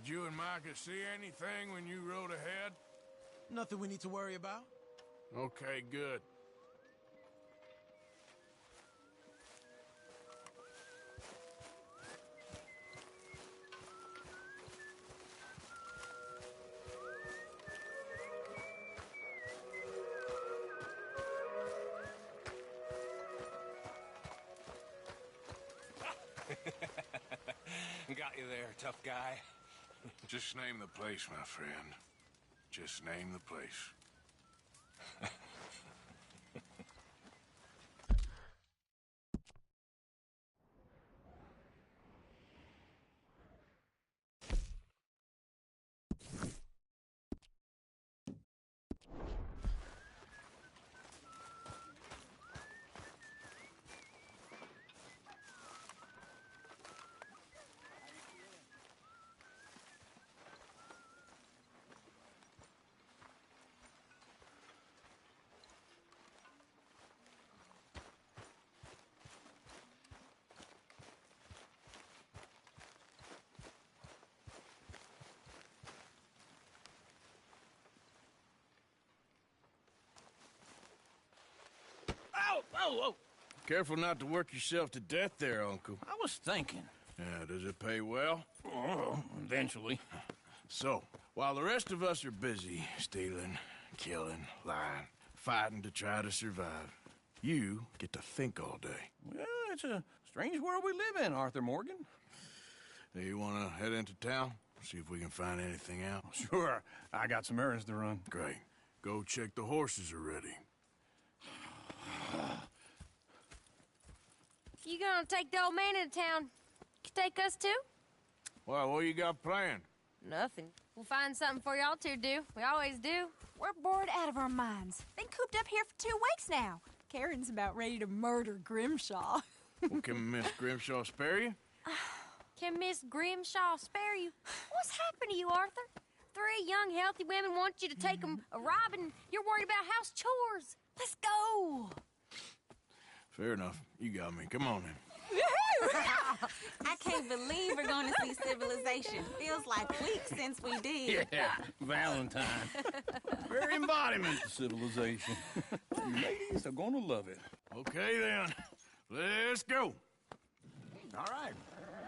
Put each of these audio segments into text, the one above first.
you and Micah see anything when you rode ahead? Nothing we need to worry about. Okay, good. Got you there, tough guy. Just name the place, my friend. Just name the place. Oh! Careful not to work yourself to death there, Uncle. I was thinking. Yeah, does it pay well? Oh, eventually. So, while the rest of us are busy stealing, killing, lying, fighting to try to survive, you get to think all day. Well, it's a strange world we live in, Arthur Morgan. Hey, you want to head into town? See if we can find anything out? Sure. I got some errands to run. Great. Go check the horses are ready. You gonna take the old man into town? You take us too? Well, what you got planned? Nothing. We'll find something for y'all to do. We always do. We're bored out of our minds. Been cooped up here for 2 weeks now. Karen's about ready to murder Grimshaw. Well, can Miss Grimshaw spare you? Can Miss Grimshaw spare you? What's happened to you, Arthur? 3 young, healthy women want you to take them a robbing. You're worried about house chores. Let's go. Fair enough. You got me. Come on, then. I can't believe we're going to see civilization. Feels like weeks since we did. Yeah, Valentine. Very embodiment of civilization. You ladies are going to love it. Okay, then. Let's go. All right.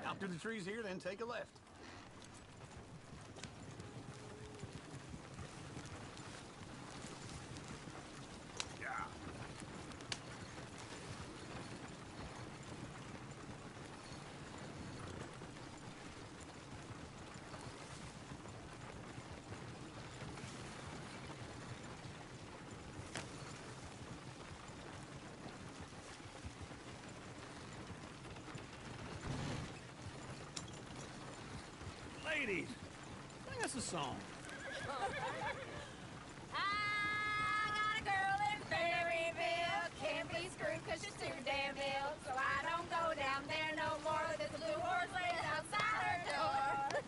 Out through the trees here, then take a left. Ladies, sing us a song. I got a girl in Berryville. Can't be screwed 'cause she's too damn ill. So I don't go down there no more. There's a blue horse laying outside her door.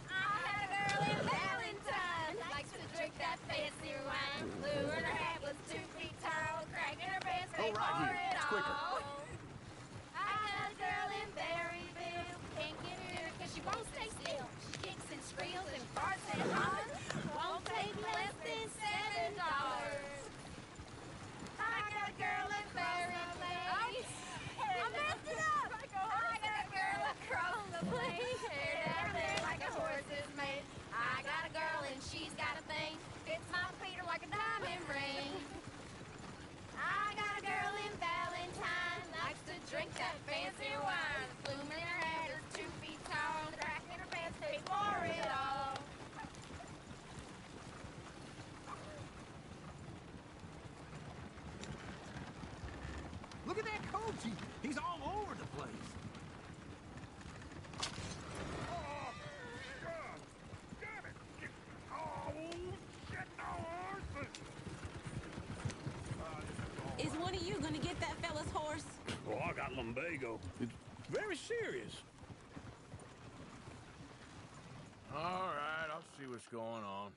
I had a girl in Valentine. Likes to drink that fancy wine. Blue and her hat was 2 feet tall. Crack in her pants, Oh, right pour here. it It's quicker. all. I had a girl in Berryville. Can't get her 'cause she won't stay still. She kicks and squeals and farts and hollers. Won't take less than $7. I got a girl in Berryville. I messed it up. I got a girl across the plain. Hair down there like a horse's mane. I got a girl and she's got a thing. Fits my feet like a diamond ring. I got a girl in Valentine. Likes to drink that fancy wine. Bloom in her hair is 2 feet tall. Crack in her pants, they pour it all. Look at that coach. He's all over the place. Oh, God. Damn it. Oh, shit, no horses. Is one of you going to get that fella's horse? Oh, I got lumbago. It's very serious. All right, I'll see what's going on.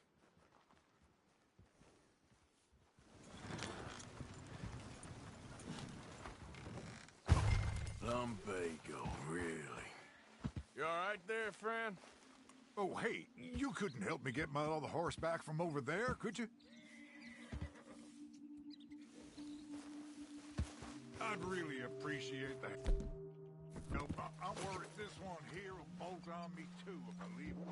Lumbago, really? You all right there, friend? Oh, hey, you couldn't help me get my other horse back from over there, could you? I'd really appreciate that. Nope, I'm worried this one here will bolt on me too if I leave him.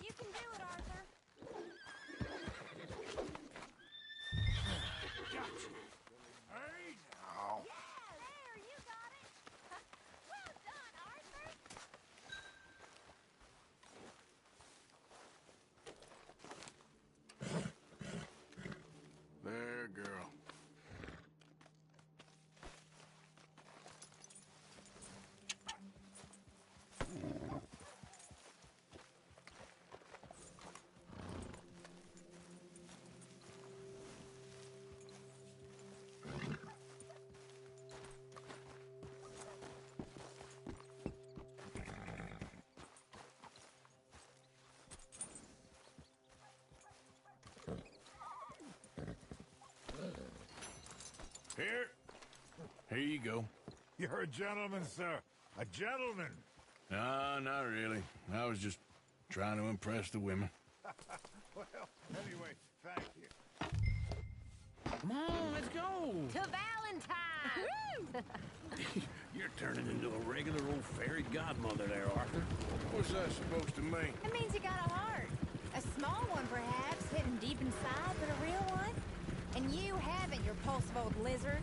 You can do it, Arthur. Hey, now. There, you got it. Well done, Arthur. There, girl. Here you go. You're a gentleman, sir. A gentleman. No, not really. I was just trying to impress the women. Well, anyway, thank you. Come on, let's go. To Valentine. You're turning into a regular old fairy godmother there, Arthur. What's that supposed to mean? It means you got a heart. A small one, perhaps, hidden deep inside, but a real one. And you haven't, your pulsive old lizard.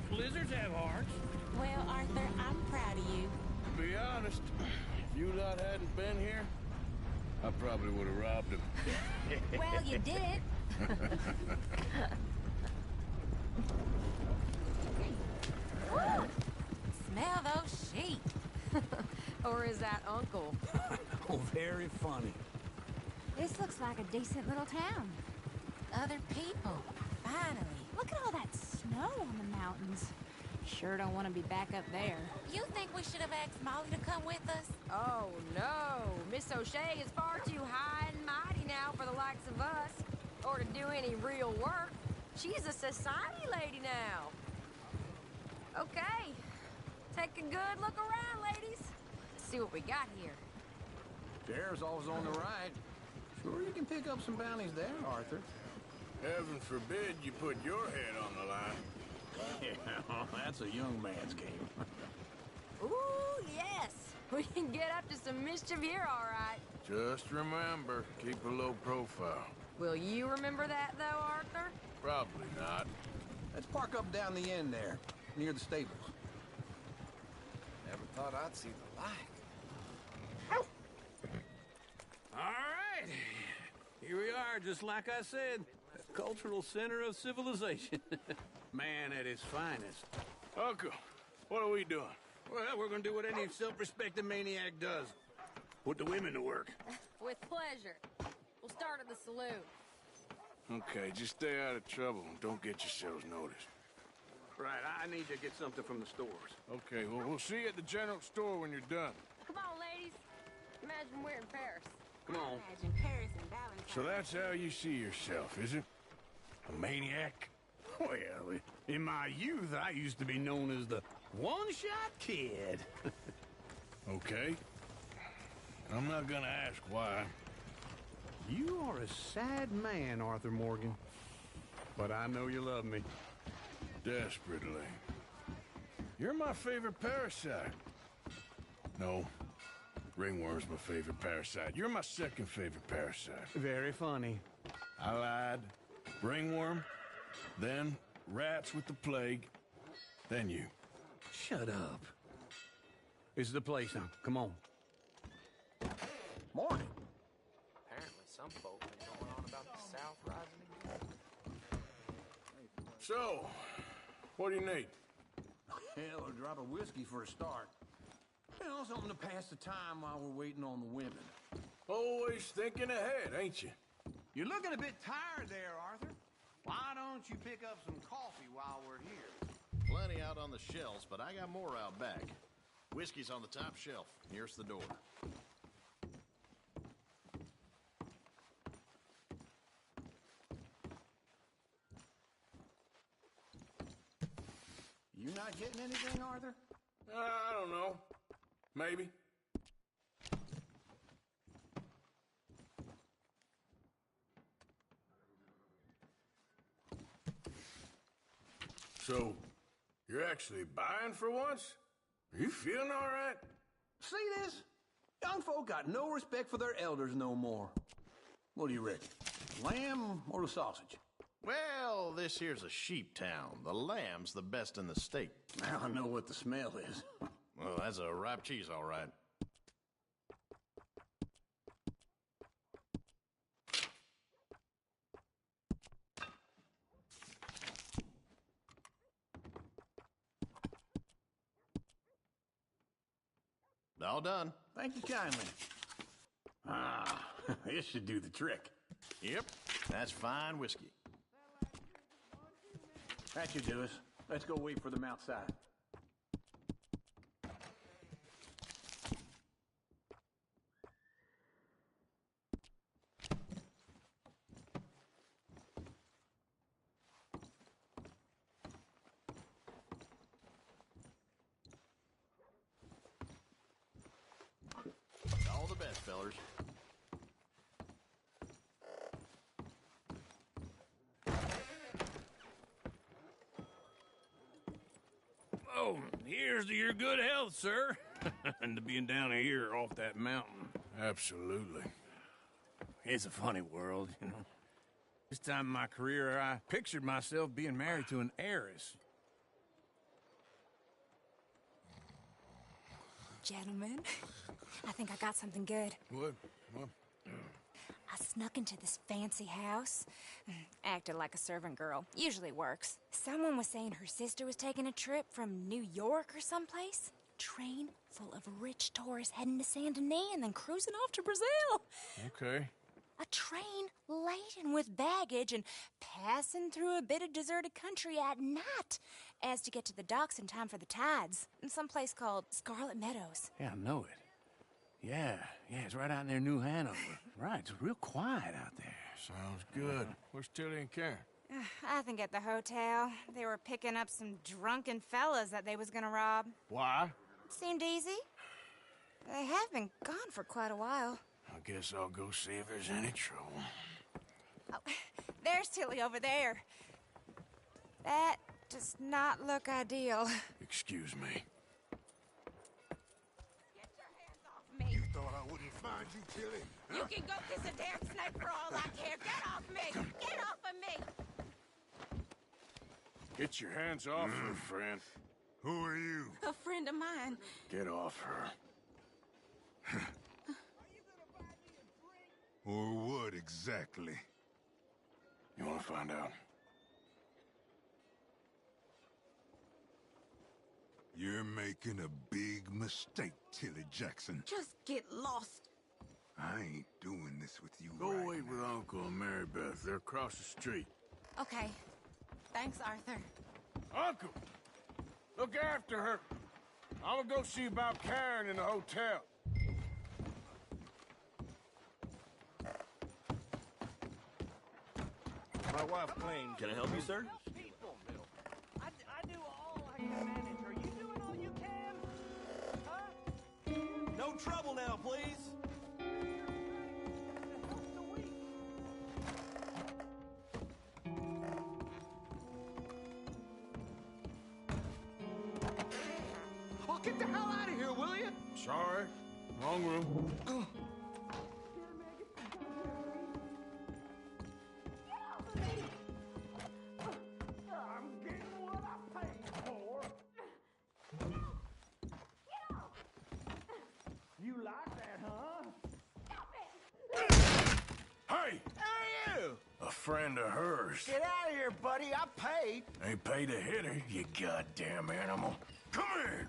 Lizards have hearts. Well, Arthur, I'm proud of you. To be honest, if you lot hadn't been here, I probably would have robbed him. Well, you did it. Woo! Smell those sheep. Or is that Uncle? Oh, very funny. This looks like a decent little town. Other people. Finally. Look at all that snow on the mountains. Sure don't want to be back up there. You think we should have asked Molly to come with us? Oh, no. Miss O'Shea is far too high and mighty now for the likes of us, or to do any real work. She's a society lady now. Okay. Take a good look around, ladies. See what we got here. Sheriff's always on the right. Sure you can pick up some bounties there, Arthur. Heaven forbid you put your head on the line. Yeah, that's a young man's game. Ooh, yes. We can get up to some mischief here, all right. Just remember, keep a low profile. Will you remember that, though, Arthur? Probably not. Let's park up down the end there, near the stables. Never thought I'd see the like. All right. Here we are, just like I said. The cultural center of civilization. Man at his finest. Uncle, what are we doing? Well, we're gonna do what any self-respecting maniac does. Put the women to work. With pleasure. We'll start at the saloon. Okay, just stay out of trouble and don't get yourselves noticed. Right, I need to get something from the stores. Okay, well, we'll see you at the general store when you're done. Come on, ladies. Imagine we're in Paris. Come on. Imagine Paris and Valentine. So that's how you see yourself, is it? A maniac? Well, in my youth, I used to be known as the one-shot kid. Okay. I'm not gonna ask why. You are a sad man, Arthur Morgan. But I know you love me. Desperately. You're my favorite parasite. No. Ringworm's my favorite parasite. You're my second favorite parasite. Very funny. I lied. Ringworm, then rats with the plague, then you. Shut up. It's the place now. Come on. Morning. Apparently some folk been going on about the South rising again. So, what do you need? Hell, a drop of whiskey for a start. You know, something to pass the time while we're waiting on the women. Always thinking ahead, ain't you? You're looking a bit tired there, Arthur. Why don't you pick up some coffee while we're here? Plenty out on the shelves, but I got more out back. Whiskey's on the top shelf, nearest the door. not getting anything, Arthur? I don't know. Maybe. So, you're actually buying for once? Are you feeling all right? See this? Young folk got no respect for their elders no more. What do you reckon? Lamb or the sausage? Well, this here's a sheep town. The lamb's the best in the state. Now I know what the smell is. Well, that's a ripe cheese, all right. All done. Thank you kindly. Ah, this should do the trick. Yep, that's fine whiskey. That should do us. Let's go wait for them outside. All the best, fellers. Oh, here's to your good health, sir. And to being down here off that mountain. Absolutely. It's a funny world, you know. This time in my career, I pictured myself being married to an heiress. Gentlemen, I think I got something good. What? I snuck into this fancy house. Acted like a servant girl. Usually works. Someone was saying her sister was taking a trip from New York or someplace. Train full of rich tourists heading to Saint Denis and then cruising off to Brazil. Okay. A train laden with baggage and passing through a bit of deserted country at night as to get to the docks in time for the tides in some place called Scarlet Meadows. Yeah, I know it. Yeah, it's right out near New Hanover. Right, it's real quiet out there. Sounds good. Where's Tilly and Karen? I think at the hotel. They were picking up some drunken fellas that they was gonna rob. Why? Seemed easy. They have been gone for quite a while. I guess I'll go see if there's any trouble. Oh, there's Tilly over there. That does not look ideal. Excuse me. Get your hands off me. You thought I wouldn't find you, Tilly? You can go kiss a damn snake for all I care. Get off me! Get off of me! Get your hands off her, friend. Who are you? A friend of mine. Get off her. Or what exactly? You want to find out? You're making a big mistake, Tilly Jackson. Just get lost. I ain't doing this with you Go right wait now. with Uncle and Mary Beth. They're across the street. Okay. Thanks, Arthur. Uncle! Look after her. I'm gonna go see about Karen in the hotel. My wife claims. Can I help you, sir? I do all I can manage. Are you doing all you can? Huh? No trouble now, please. Oh, get the hell out of here, will you? Sorry. Wrong room. I'm getting what I paid for. You like that, huh? Hey! Hey, you! A friend of hers. Get out of here, buddy. I paid. Ain't paid to hit her, you goddamn animal. Come here!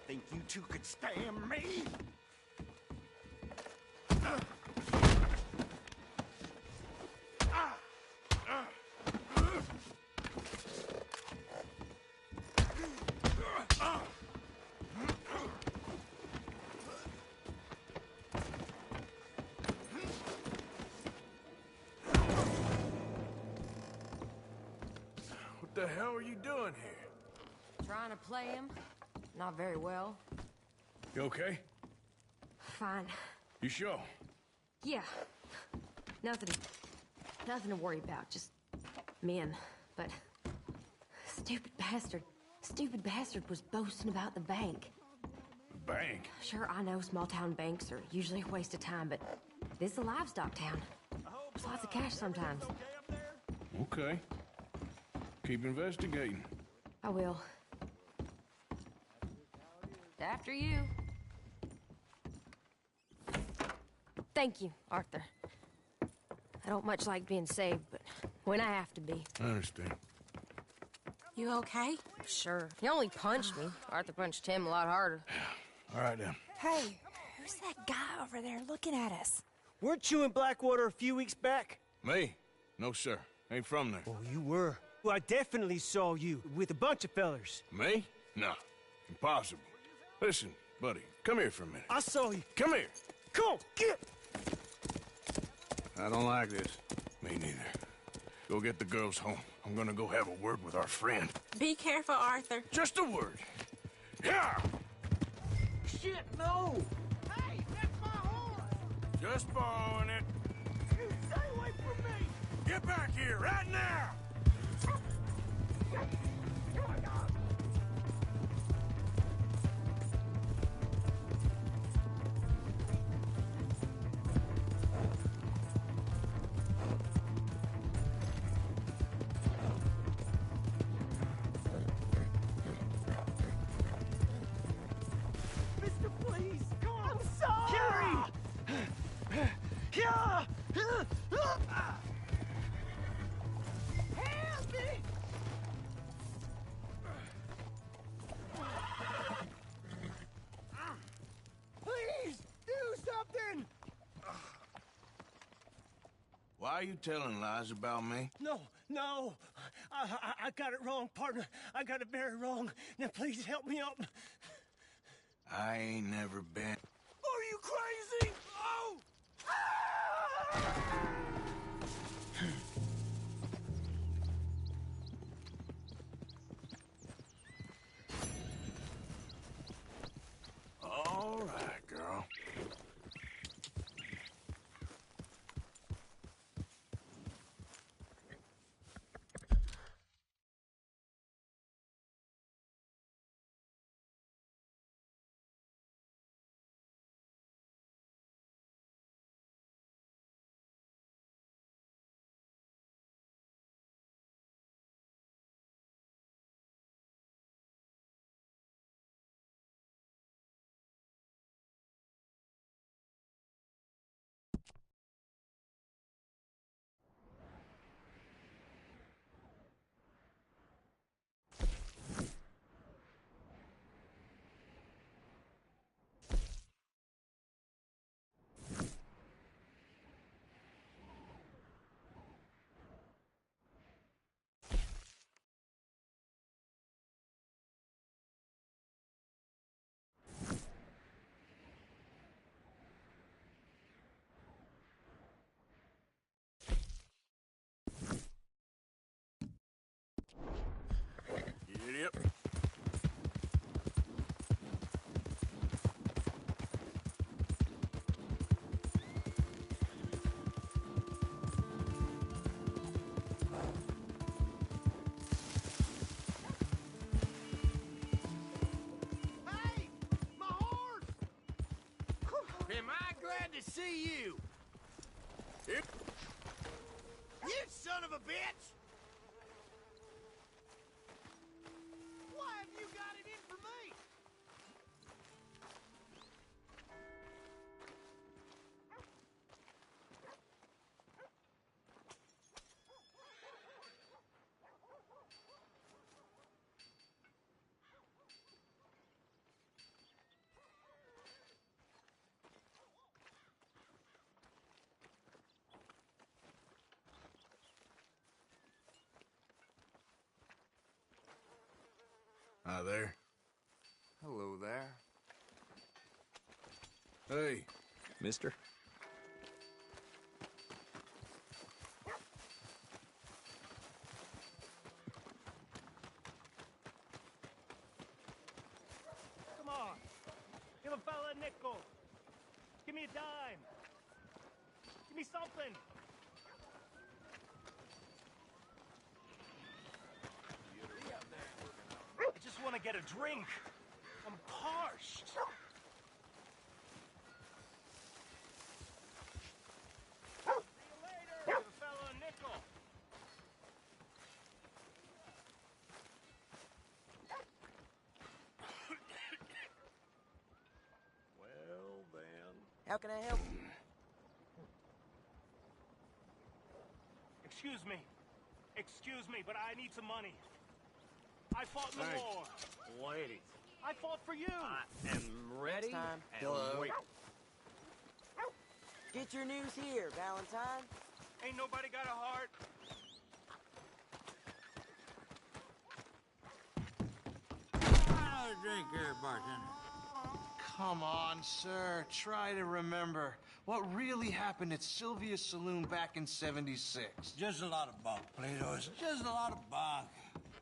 Think you two could stand me? the hell are you doing here? Trying to play him. Not very well. You okay? Fine. You sure? Yeah. Nothing to worry about. Just men. But stupid bastard was boasting about the bank. Bank? Sure, I know small town banks are usually a waste of time, but this is a livestock town. There's lots of cash sometimes. Okay. Keep investigating. I will. After you. Thank you, Arthur. I don't much like being saved, but when I have to be. I understand. You okay? Sure. He only punched me. Arthur punched him a lot harder. All right, then. Hey, who's that guy over there looking at us? Weren't you in Blackwater a few weeks back? Me? No, sir. Ain't from there. Oh, you were. Well, I definitely saw you with a bunch of fellers. Me? No. Impossible. Listen, buddy, come here for a minute. I saw you. Come here. Come on, get! I don't like this. Me neither. Go get the girls home. I'm gonna go have a word with our friend. Be careful, Arthur. Just a word. Yeah! Shit, no! Hey, that's my horse! Just borrowing it. You stay away from me! Get back here, right now! Mister, please! Come on! I'm sorry! Yeah! Help me! Please, do something! Why are you telling lies about me? No, no! I got it wrong, partner. I got it very wrong. Now, please help me up. I ain't never been... Are you crazy? Oh! All right, girl. Yep. Hey! My horse! Am I glad to see you? Yep. You son of a bitch! Why have you got it in for me? Hi there. Hello there. Hey. Mister? me a dime. Give me something. I just want to get a drink. I'm parched. See you later. Give a fella a nickel. Well, then. How can I help you? Excuse me, but I need some money. I fought in the war. Ladies. I fought for you. I am ready. Time. And Hello. wait. Get your news here, Valentine. Ain't nobody got a heart. Another drink here, bartender. Come on, sir. Try to remember what really happened at Sylvia's Saloon back in '76. Just a lot of bunk, Plato. It's just a lot of bunk.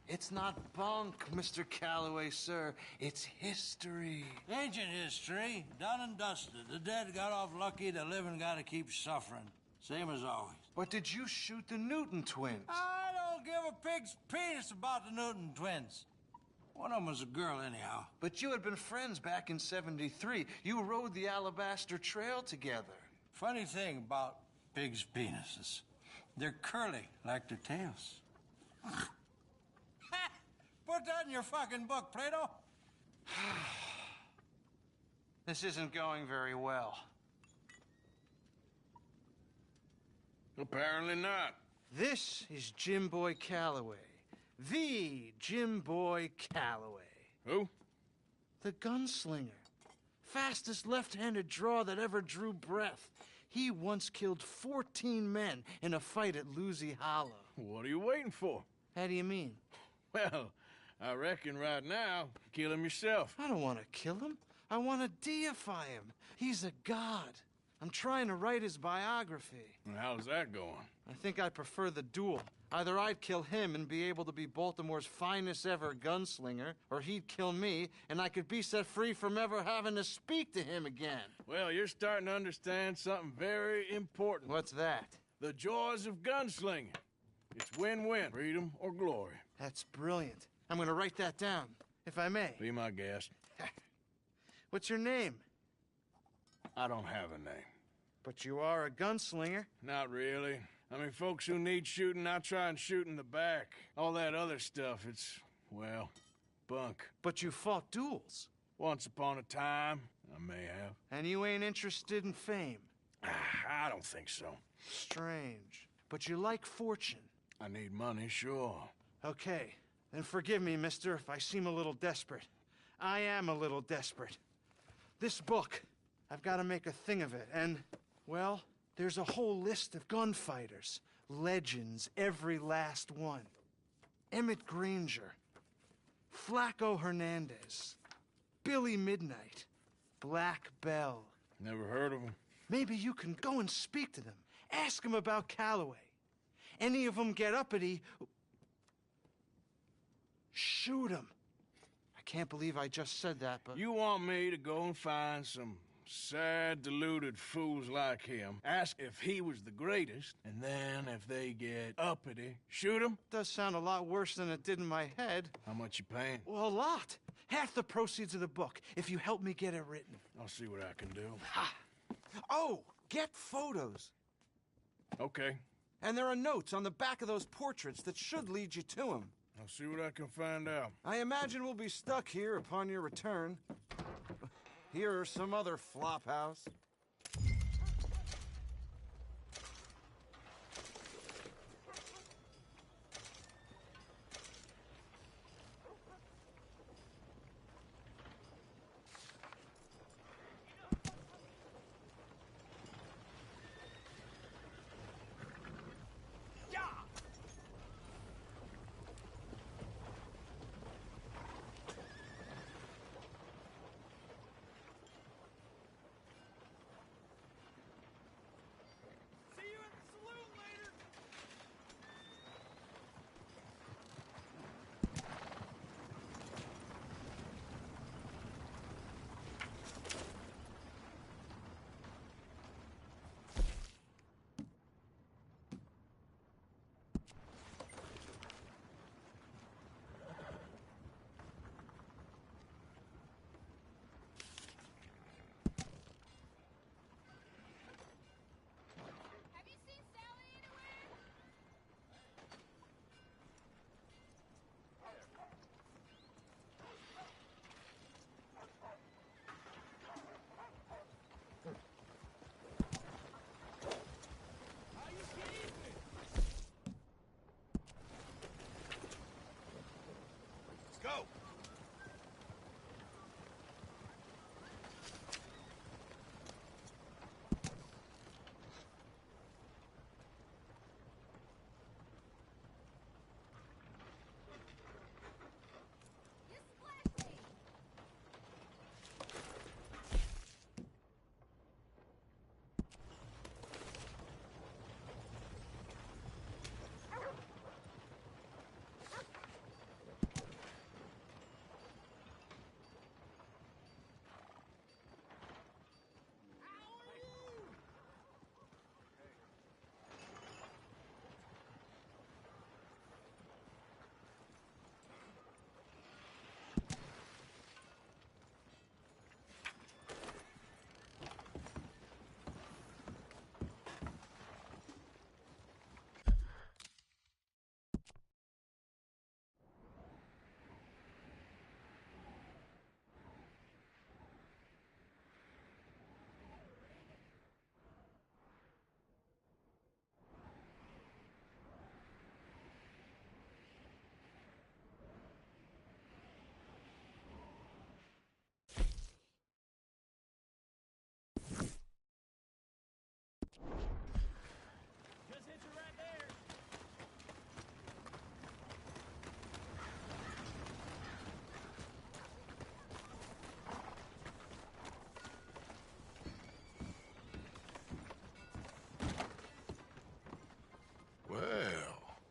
It's not bunk, Mr. Calloway, sir. It's history. Ancient history, done and dusted. The dead got off lucky, the living gotta keep suffering. Same as always. But did you shoot the Newton twins? I don't give a pig's penis about the Newton twins. One of them was a girl, anyhow. But you had been friends back in '73. You rode the Alabaster Trail together. Funny thing about pigs' penises. They're curly, like their tails. Put that in your fucking book, Plato. This isn't going very well. Apparently not. This is Jim Boy Calloway. The Jim Boy Calloway. Who? The gunslinger. Fastest left-handed draw that ever drew breath. He once killed 14 men in a fight at Lucy Hollow. What are you waiting for? How do you mean? Well, I reckon right now, kill him yourself. I don't want to kill him. I want to deify him. He's a god. I'm trying to write his biography. And how's that going? I think I prefer the duel. Either I'd kill him and be able to be Baltimore's finest ever gunslinger, or he'd kill me and I could be set free from ever having to speak to him again. Well, you're starting to understand something very important. What's that? The joys of gunslinging. It's win-win, freedom or glory. That's brilliant. I'm going to write that down, if I may. Be my guest. What's your name? I don't have a name. But you are a gunslinger. Not really. I mean, folks who need shooting, I try and shoot in the back. All that other stuff, it's, well, bunk. But you fought duels. Once upon a time, I may have. And you ain't interested in fame. I don't think so. Strange. But you like fortune. I need money, sure. Okay. Then forgive me, mister, if I seem a little desperate. I am a little desperate. This book, I've got to make a thing of it, and, well, there's a whole list of gunfighters. Legends, every last one. Emmett Granger. Flaco Hernandez. Billy Midnight. Black Bell. Never heard of them. Maybe you can go and speak to them. Ask them about Calloway. Any of them get uppity, shoot them. I can't believe I just said that, but... You want me to go and find some sad, deluded fools like him, ask if he was the greatest, and then if they get uppity, shoot him? Does sound a lot worse than it did in my head. How much you paying? Well, a lot. Half the proceeds of the book, if you help me get it written. I'll see what I can do. Ha! Oh, get photos. Okay. And there are notes on the back of those portraits that should lead you to him. I'll see what I can find out. I imagine we'll be stuck here upon your return. Here are some other flophouse. Go!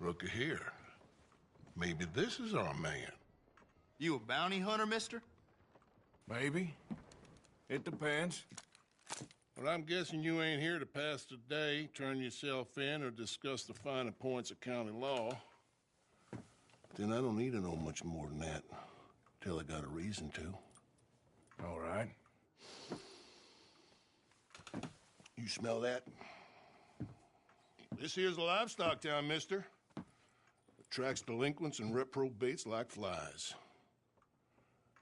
Looky here. Maybe this is our man. You a bounty hunter, mister? Maybe. It depends. But I'm guessing you ain't here to pass the day, turn yourself in, or discuss the finer points of county law. Then I don't need to know much more than that, till I got a reason to. All right. You smell that? This here's a livestock town, mister. Attracts delinquents and reprobates like flies.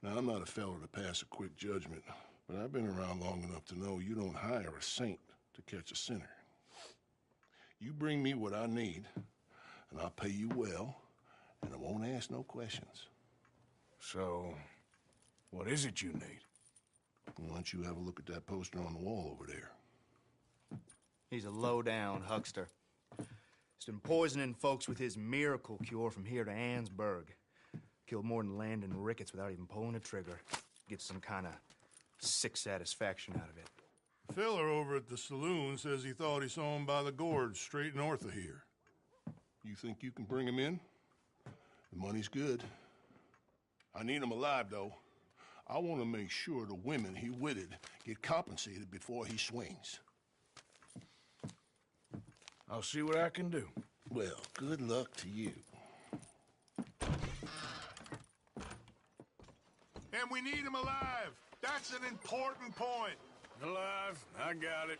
Now, I'm not a fellow to pass a quick judgment, but I've been around long enough to know you don't hire a saint to catch a sinner. You bring me what I need, and I'll pay you well, and I won't ask no questions. So, what is it you need? Why don't you have a look at that poster on the wall over there? He's a low-down huckster. He's been poisoning folks with his miracle cure from here to Annesburg. Killed more than Landon Ricketts without even pulling a trigger. Gets some kind of sick satisfaction out of it. The feller over at the saloon says he thought he saw him by the gorge straight north of here. You think you can bring him in? The money's good. I need him alive, though. I want to make sure the women he witted get compensated before he swings. I'll see what I can do. Well, good luck to you. And we need him alive. That's an important point. Alive, I got it.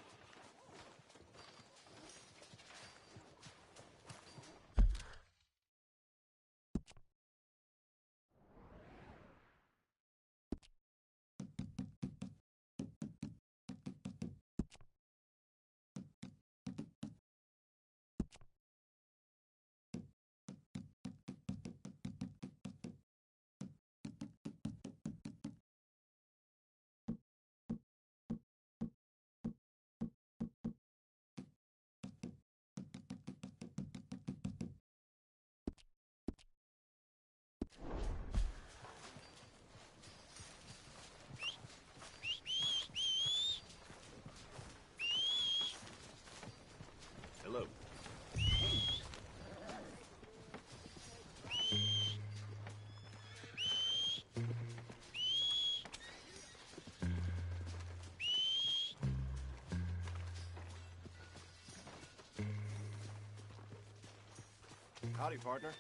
Hello. Howdy, partner.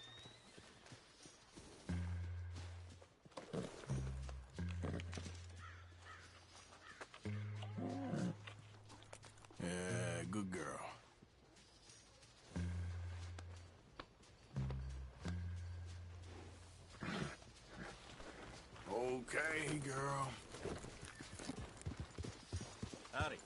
Good girl. Okay, girl. Howdy.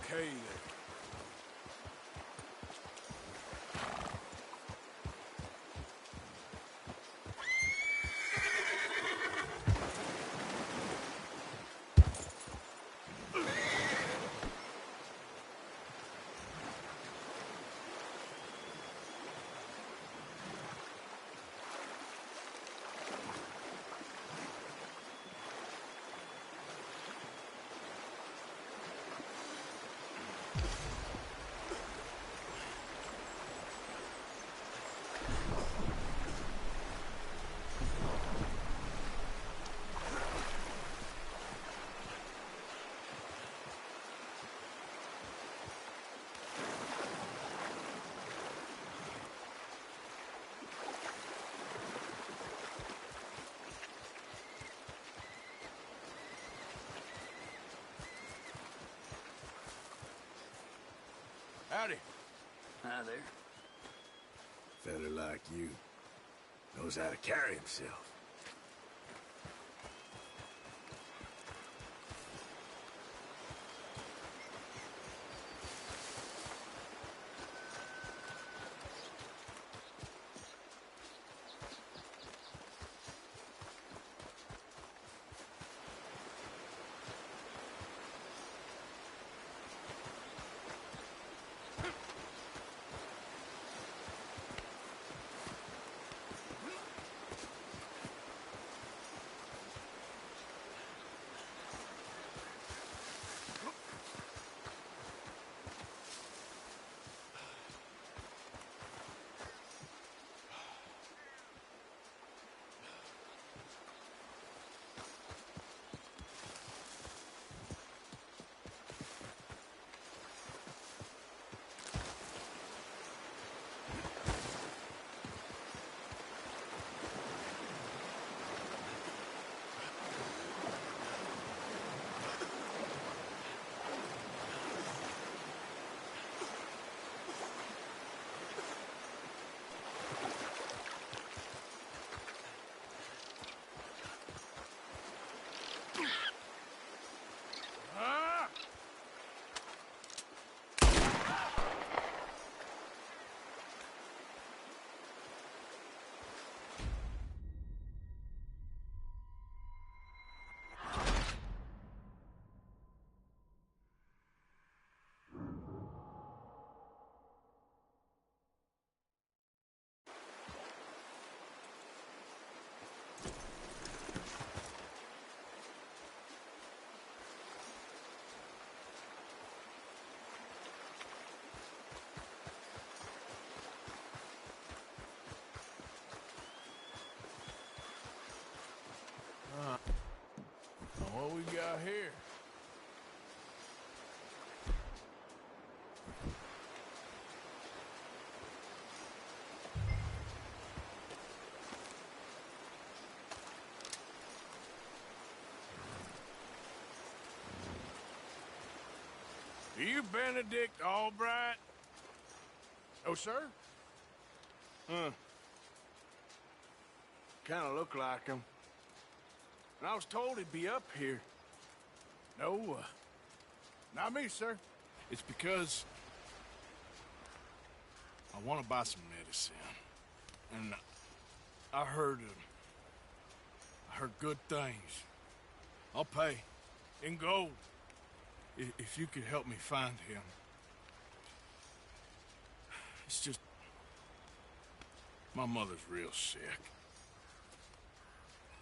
Okay, then. Howdy. Hi there. Fella like you knows how to carry himself. What we got here? Are you Benedict Albright? Oh, sir? Kind of look like him. And I was told he'd be up here. No, not me, sir. It's because I want to buy some medicine. And I heard good things. I'll pay in gold if you could help me find him. It's just my mother's real sick.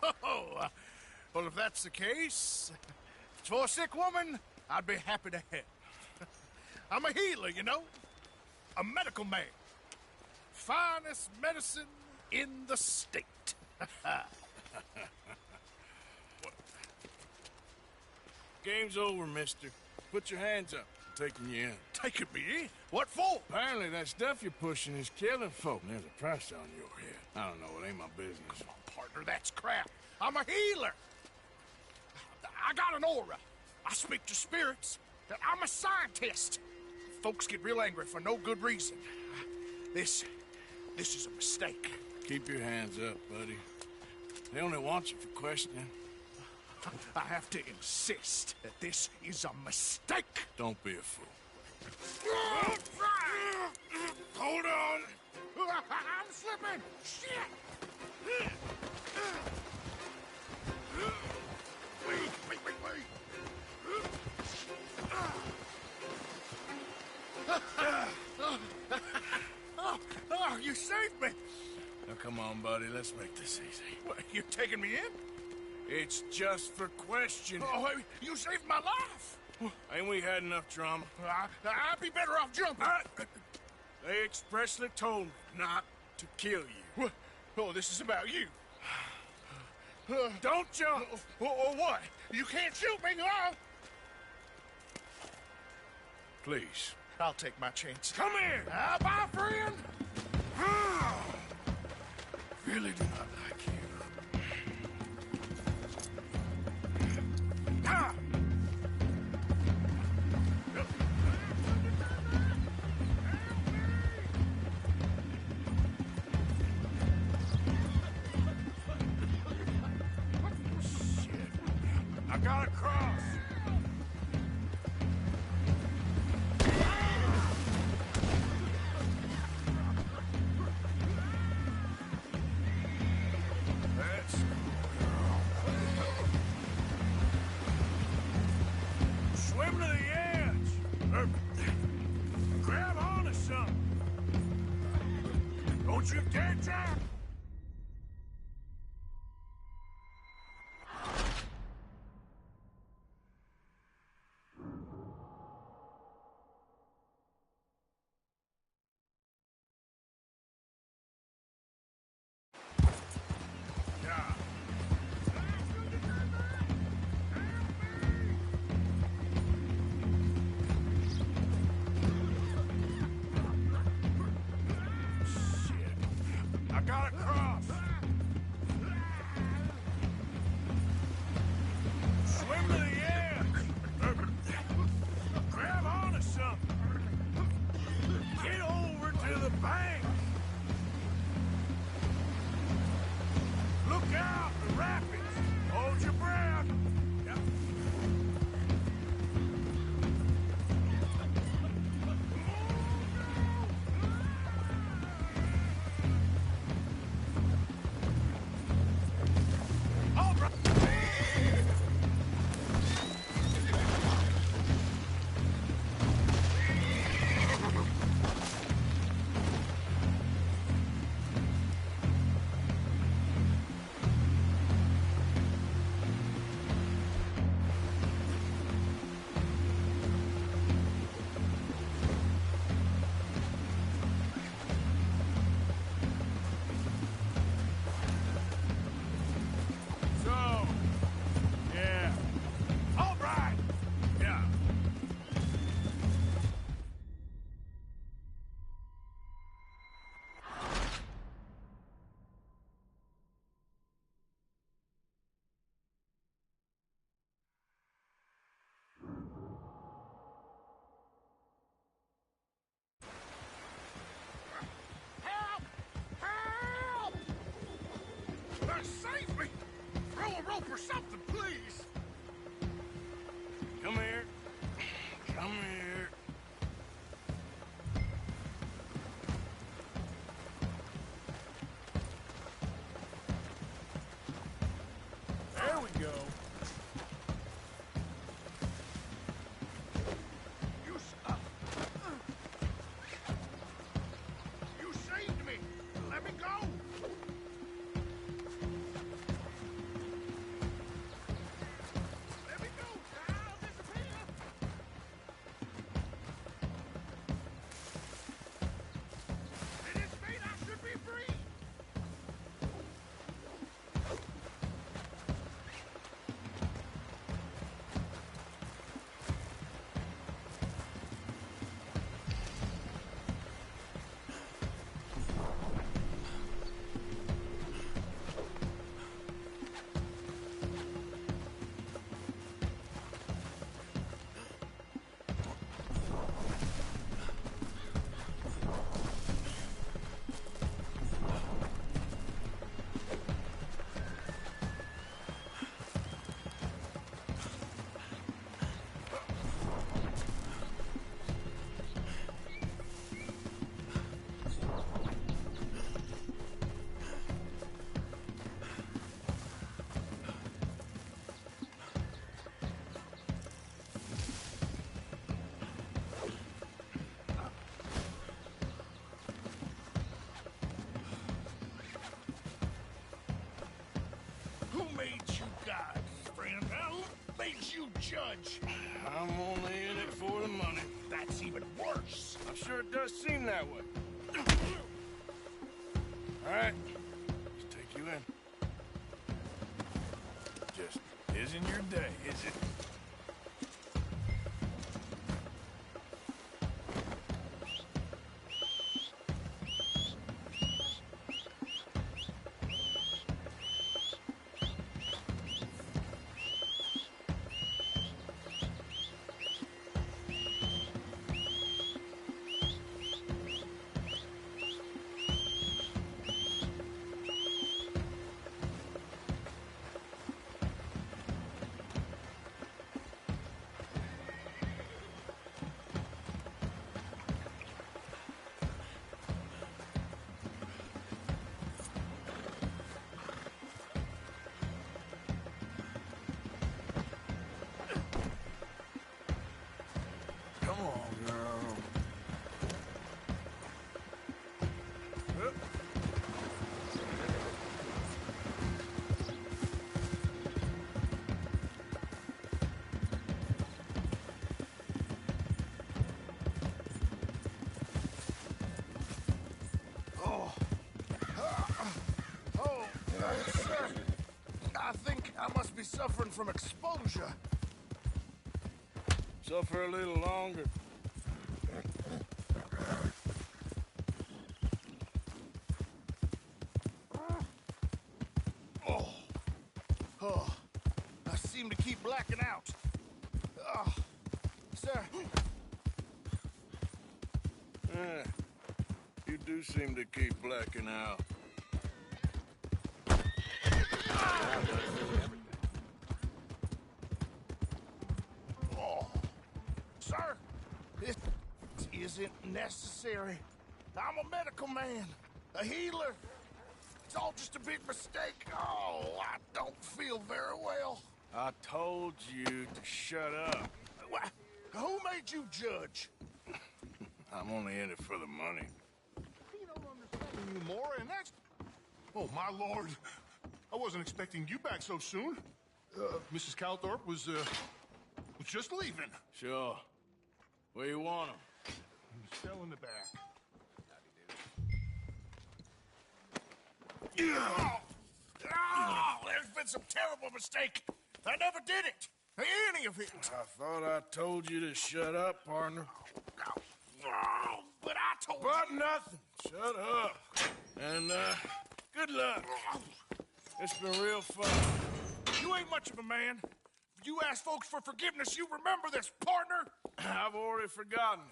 Oh, well, if that's the case, if it's for a sick woman, I'd be happy to help. I'm a healer, you know? A medical man. Finest medicine in the state. Game's over, mister. Put your hands up. I'm taking you in. Taking me in? What for? Apparently that stuff you're pushing is killing folk. There's a price on your head. I don't know. It ain't my business. Oh, partner, that's crap. I'm a healer. I got an aura. I speak to spirits. I'm a scientist. Folks get real angry for no good reason. This is a mistake. Keep your hands up, buddy. They only want you for questioning. I have to insist that this is a mistake. Don't be a fool. Hold on. I'm slipping. Shit. Wait. Oh, you saved me. Now, come on, buddy. Let's make this easy. What, you taking me in? It's just for questioning. Oh, you saved my life. Ain't we had enough drama? I'd be better off jumping. They expressly told me not to kill you. Oh, this is about you. Don't jump! Or what? You can't shoot me, huh? Please. I'll take my chance. Come here! Bye, friend! Really do not like you. Shit. I gotta cross. Swim to the edge! Grab onto something! Don't you dare jump! I gotta cross. Swim to the edge! Grab onto something! Get over to the bank! Look out, the rapids! Hold your breath! Save me! Throw a rope or something, please! Come here. Come here. There we go. You saved me! Let me go! made you God, friend? Who made you judge? I'm only in it for the money. That's even worse. I'm sure it does seem that way. All right, let's take you in. Just isn't your day, is it? Come on, girl. Sir, I think I must be suffering from exposure. Suffer a little longer. I seem to keep blacking out. Sir. You do seem to keep blacking out. Sir, this isn't necessary. I'm a medical man, a healer. It's all just a big mistake. Oh, I don't feel very well. I told you to shut up. Who made you judge? I'm only in it for the money. You don't understand you more, and that's... Oh, my lord. I wasn't expecting you back so soon. Mrs. Calthorpe was just leaving. Sure. Where you want him? Cell in the back. There's been some terrible mistake. I never did it. Any of it. I thought I told you to shut up, partner. But I told you. Nothing. Shut up. And, good luck. It's been real fun. You ain't much of a man. You ask folks for forgiveness, you remember this, partner? I've already forgotten.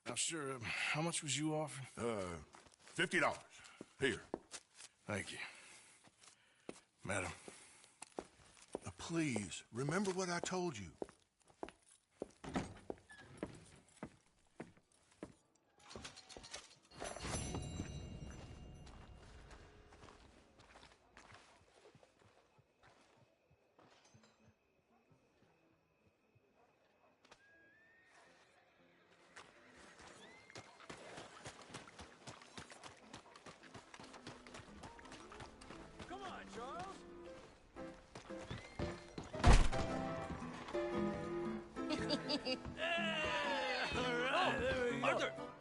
Now, sure, how much was you offering? $50. Here. Thank you. Madam. Please, remember what I told you.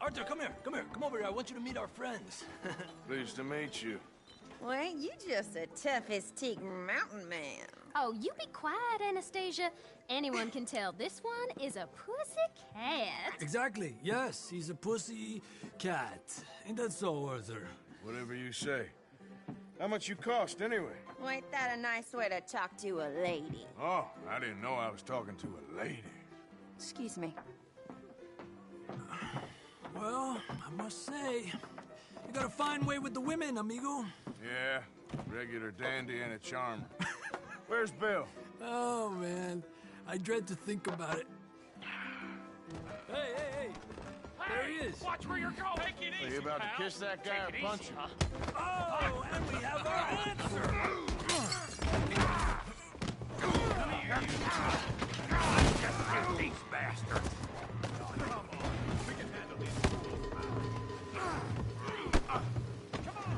Arthur, come here. Come over here. I want you to meet our friends. Pleased to meet you. Well, ain't you just a tough-as-teak mountain man? Oh, you be quiet, Anastasia. Anyone can tell this one is a pussy cat. Exactly. Yes, he's a pussy cat. Ain't that so, Arthur? Whatever you say. How much you cost, anyway? Well, ain't that a nice way to talk to a lady? Oh, I didn't know I was talking to a lady. Excuse me. Well, I must say, you got a fine way with the women, amigo. Yeah, regular dandy and a charmer. Where's Bill? Oh, man. I dread to think about it. Hey! There he is. Watch where you're going. Take it easy, Are you about pal. to kiss that guy or punch him? Oh, and we have our answer. Come here, you. Just get these bastards. Come on. We can handle these. Come on.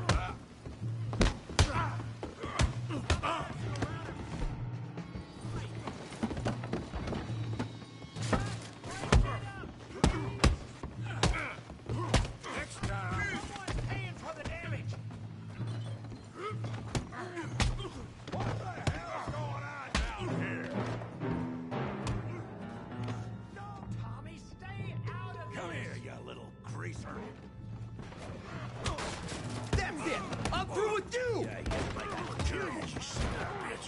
son of a bitch.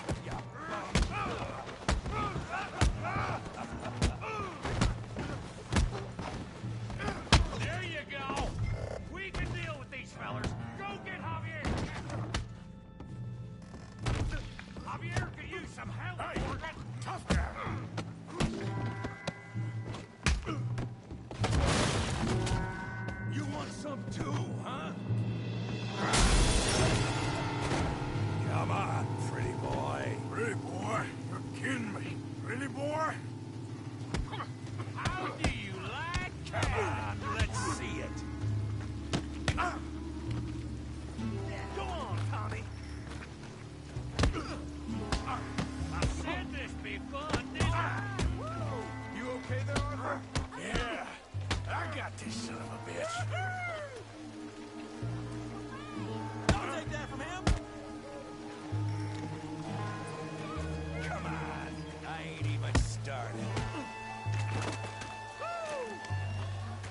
There you go. We can deal with these fellas. Go get Javier. Javier could use some help. Hey, tough guy. You want some too, huh? Come on, pretty boy. Pretty boy? You're kidding me. Pretty boy? How do you like Come on, let's see it. Go on, Tommy. I said this be fun, didn't I? You okay there, Arthur? Yeah. I got this son of a bitch. Don't take that from him. Come on. I ain't even started.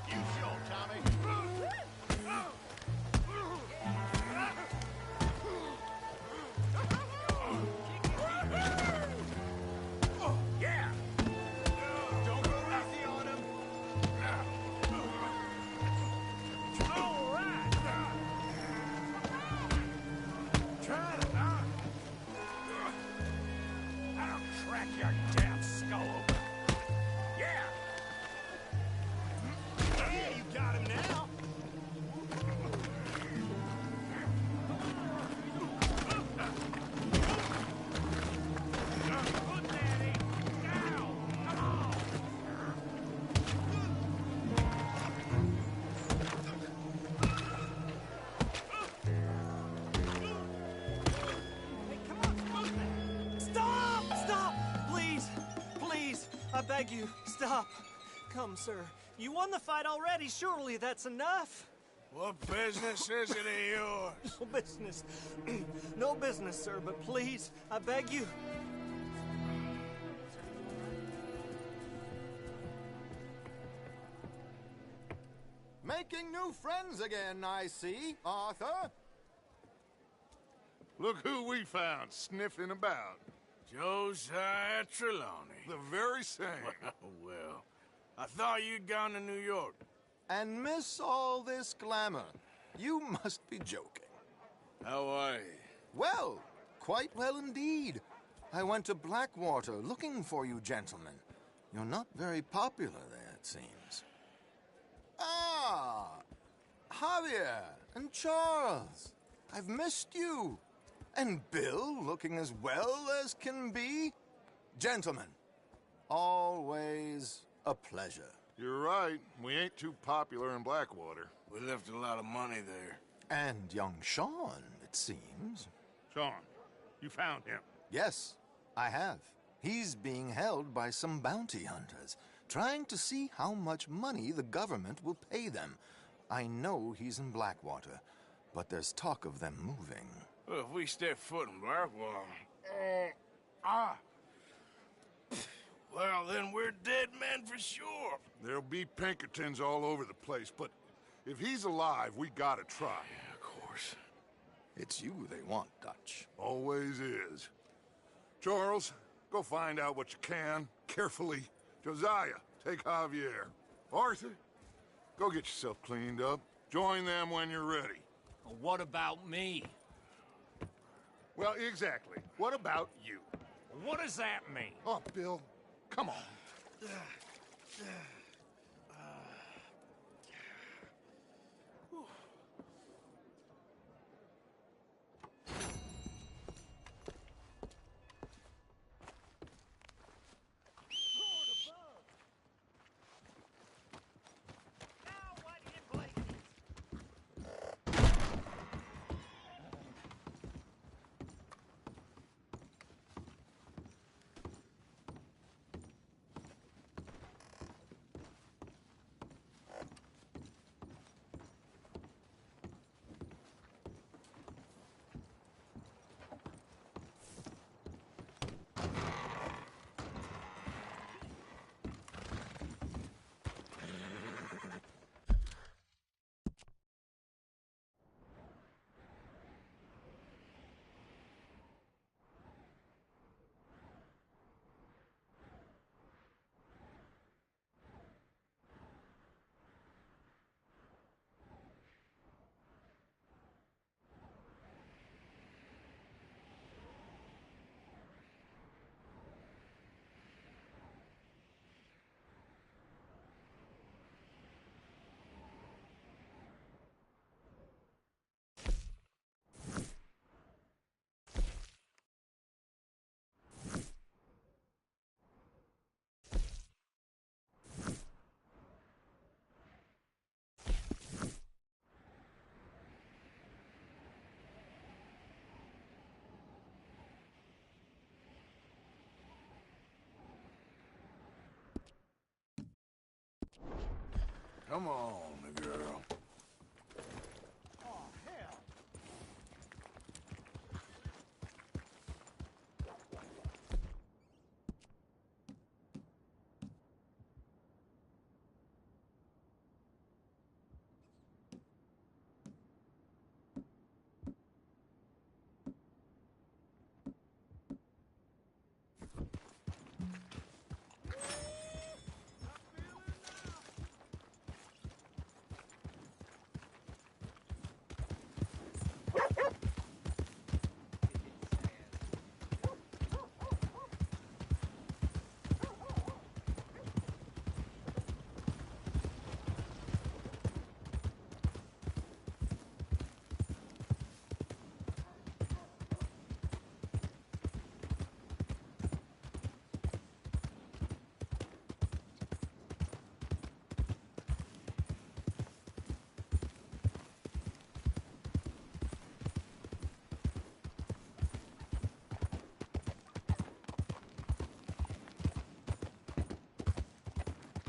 You show, Tommy. Yeah. Don't go easy on him. All right. Try to. I'll crack your damn skull open. Yeah. Yeah, you got him now. Put that in. Now. Come on. Hey, come on, smooth that. Stop! Stop! Please! Please! I beg you, stop. Come, sir. You won the fight already. Surely that's enough. What business is it of yours? No business. No business, sir, but please, I beg you. Making new friends again, I see, Arthur. Look who we found sniffing about. Josiah Trelawney. The very same. Well, I thought you'd gone to New York. And miss all this glamour. You must be joking. How are you? Well, quite well indeed. I went to Blackwater looking for you gentlemen. You're not very popular there, it seems. Ah! Javier and Charles. I've missed you. And Bill looking as well as can be. Gentlemen, always a pleasure. You're right. We ain't too popular in Blackwater. We left a lot of money there. And young Sean, it seems. Sean, you found him. Yes, I have. He's being held by some bounty hunters, trying to see how much money the government will pay them. I know he's in Blackwater, but there's talk of them moving. Well, if we step foot in Blackwater... Well, then we're dead men for sure. There'll be Pinkertons all over the place, but if he's alive, we gotta try. Yeah, of course. It's you they want, Dutch. Always is. Charles, go find out what you can, carefully. Josiah, take Javier. Arthur, go get yourself cleaned up. Join them when you're ready. Well, what about me? Well, exactly. What about you? What does that mean? Oh, Bill, come on. Come on, girl. Oh, hell.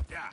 Yeah.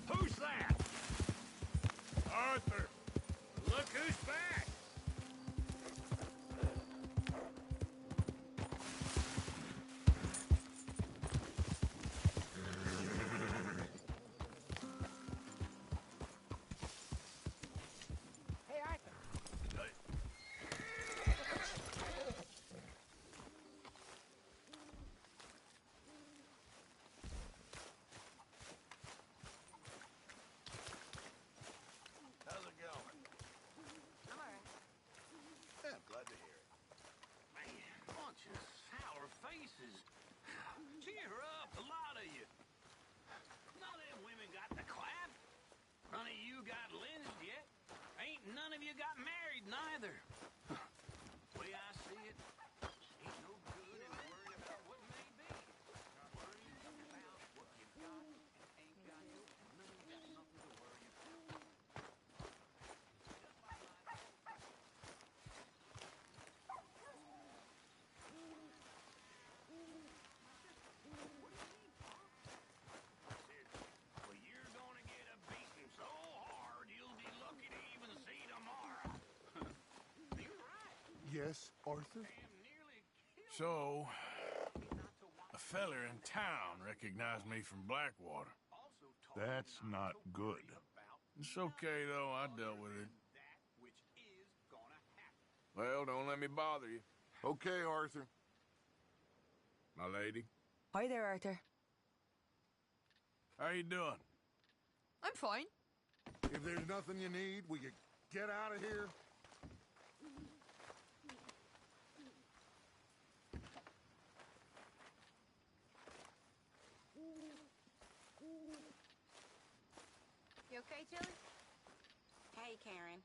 Who's that? Arthur! Look who's back! Hey, Arthur. How's it going? I'm all right. Yeah, I'm glad to hear it. Man, bunch of sour faces. Cheer up, a lot of you. None of them women got the clap. None of you got lynched yet. Ain't none of you got married neither. Way I see it, ain't no good in worrying about what may be. Worry about what you've got and ain't got no, none of you got nothing to worry about. Well, you're gonna get a beating so hard you'll be lucky to even see tomorrow. You're right. Yes, Arthur? So, a feller in town recognized me from Blackwater. That's not good. It's okay, though. I dealt with it. Well, don't let me bother you. Okay, Arthur. My lady. Hi there, Arthur. How you doing? I'm fine. If there's nothing you need, we can get out of here. You okay, Tilly? Hey, Karen.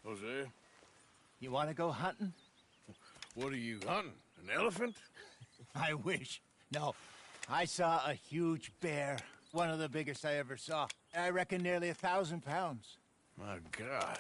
Jose? You want to go hunting? What are you hunting? An elephant? I wish. No. I saw a huge bear. One of the biggest I ever saw. I reckon nearly 1,000 pounds. My God.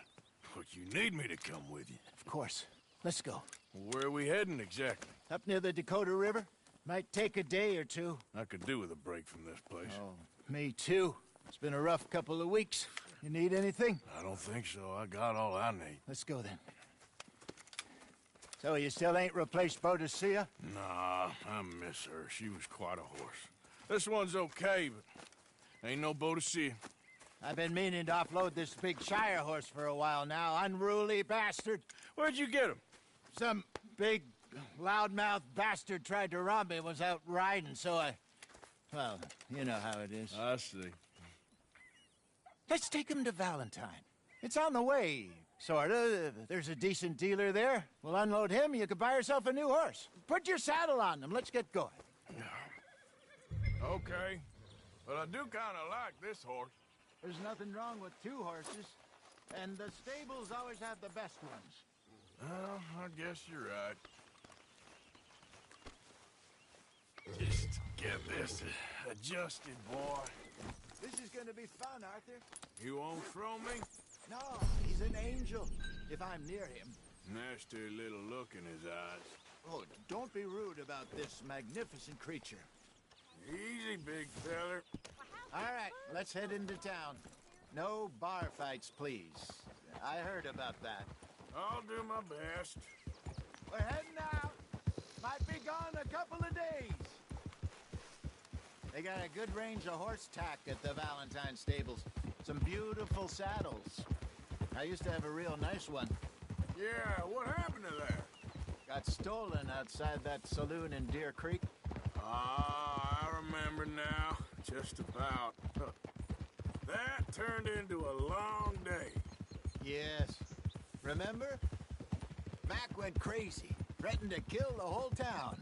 But you need me to come with you. Of course. Let's go. Where are we heading exactly? Up near the Dakota River. Might take a day or two. I could do with a break from this place. Oh, me too. It's been a rough couple of weeks. You need anything? I don't think so. I got all I need. Let's go then. So you still ain't replaced Boadicea? Nah, I miss her. She was quite a horse. This one's okay, but ain't no Boadicea. I've been meaning to offload this big Shire horse for a while now. Unruly bastard. Where'd you get him? Some big, loudmouth bastard tried to rob me, was out riding, so I... Well, you know how it is. I see. Let's take him to Valentine. It's on the way, sorta. There's a decent dealer there. We'll unload him, you could buy yourself a new horse. Put your saddle on him, let's get going. Okay. But I do kinda like this horse. There's nothing wrong with two horses, and the stables always have the best ones. Well, I guess you're right. Just get this adjusted, boy. This is gonna be fun, Arthur. You won't throw me? No, he's an angel, if I'm near him. Nasty little look in his eyes. Oh, don't be rude about this magnificent creature. Easy, big feller. All right, let's head into town. No bar fights, please. I heard about that. I'll do my best. We're heading out. Might be gone a couple of days. They got a good range of horse tack at the Valentine stables. Some beautiful saddles. I used to have a real nice one. Yeah, what happened to that? Got stolen outside that saloon in Deer Creek. Ah, I remember now. Just about. That turned into a long day. Yes. Remember? Mac went crazy, threatened to kill the whole town.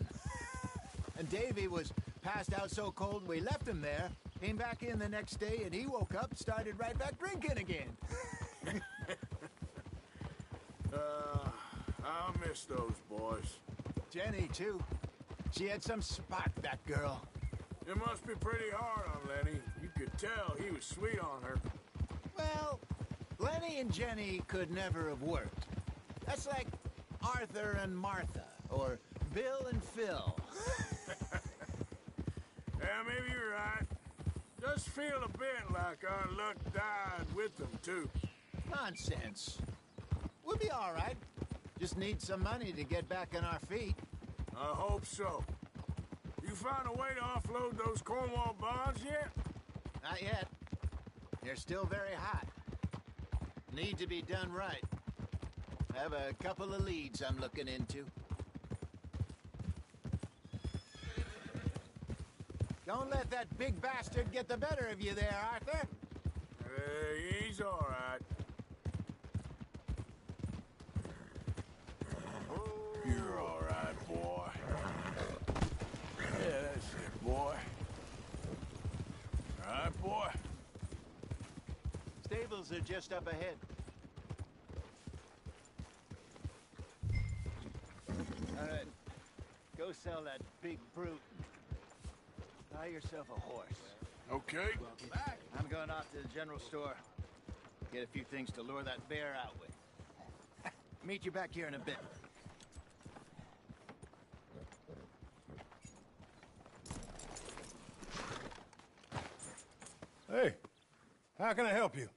And Davy was passed out so cold we left him there, came back in the next day, and he woke up, started right back drinking again. I miss those boys. Jenny, too. She had some spark, that girl. It must be pretty hard on Lenny. You could tell he was sweet on her. Well, Lenny and Jenny could never have worked. That's like Arthur and Martha, or Bill and Phil. Yeah, maybe you're right. Does feel a bit like our luck died with them, too. Nonsense. We'll be all right. Just need some money to get back on our feet. I hope so. You found a way to offload those Cornwall bonds yet? Not yet. They're still very hot. Need to be done right. I have a couple of leads I'm looking into. Don't let that big bastard get the better of you there, Arthur. He's all right. You're all right, boy. Yeah, that's it, boy. All right, boy. Stables are just up ahead. All right. Go sell that big brute. Buy yourself a horse. Okay. I'm going off to the general store. Get a few things to lure that bear out with. Meet you back here in a bit. Hey, how can I help you?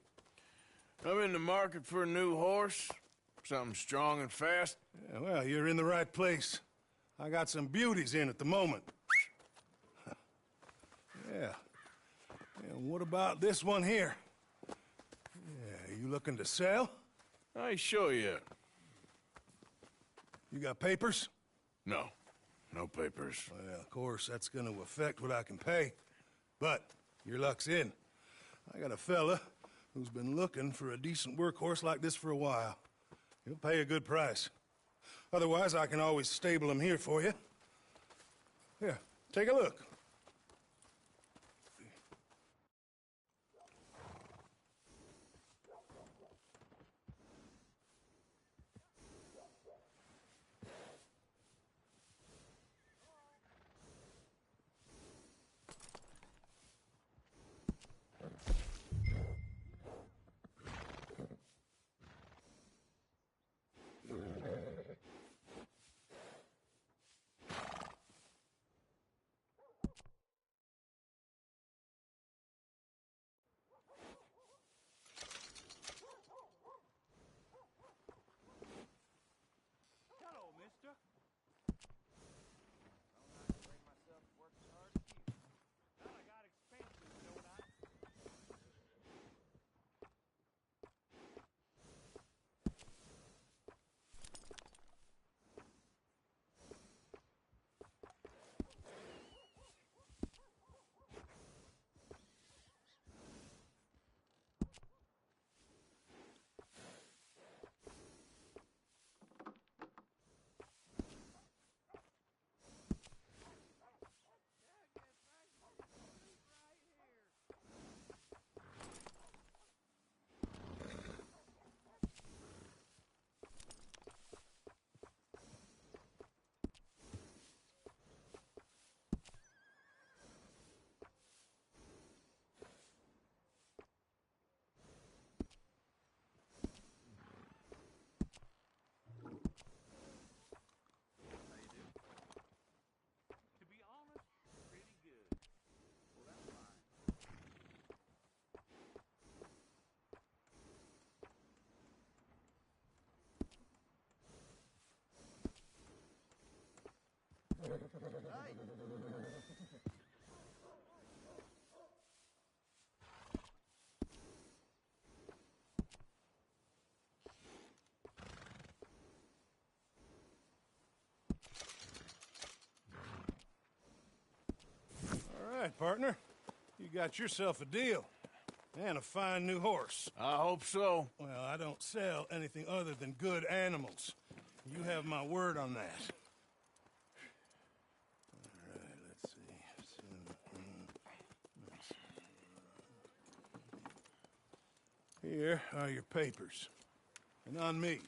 I'm in the market for a new horse. Something strong and fast. Yeah, well, you're in the right place. I got some beauties in at the moment. Yeah. And what about this one here? Yeah, you looking to sell? I ain't sure yet. You got papers? No. No papers. Well, of course, that's gonna affect what I can pay. But your luck's in. I got a fella who's been looking for a decent workhorse like this for a while. He'll pay a good price. Otherwise, I can always stable him here for you. Here, take a look. All right, partner. You got yourself a deal. And a fine new horse. I hope so. Well, I don't sell anything other than good animals. You have my word on that. All right, let's see. Here are your papers. And on me,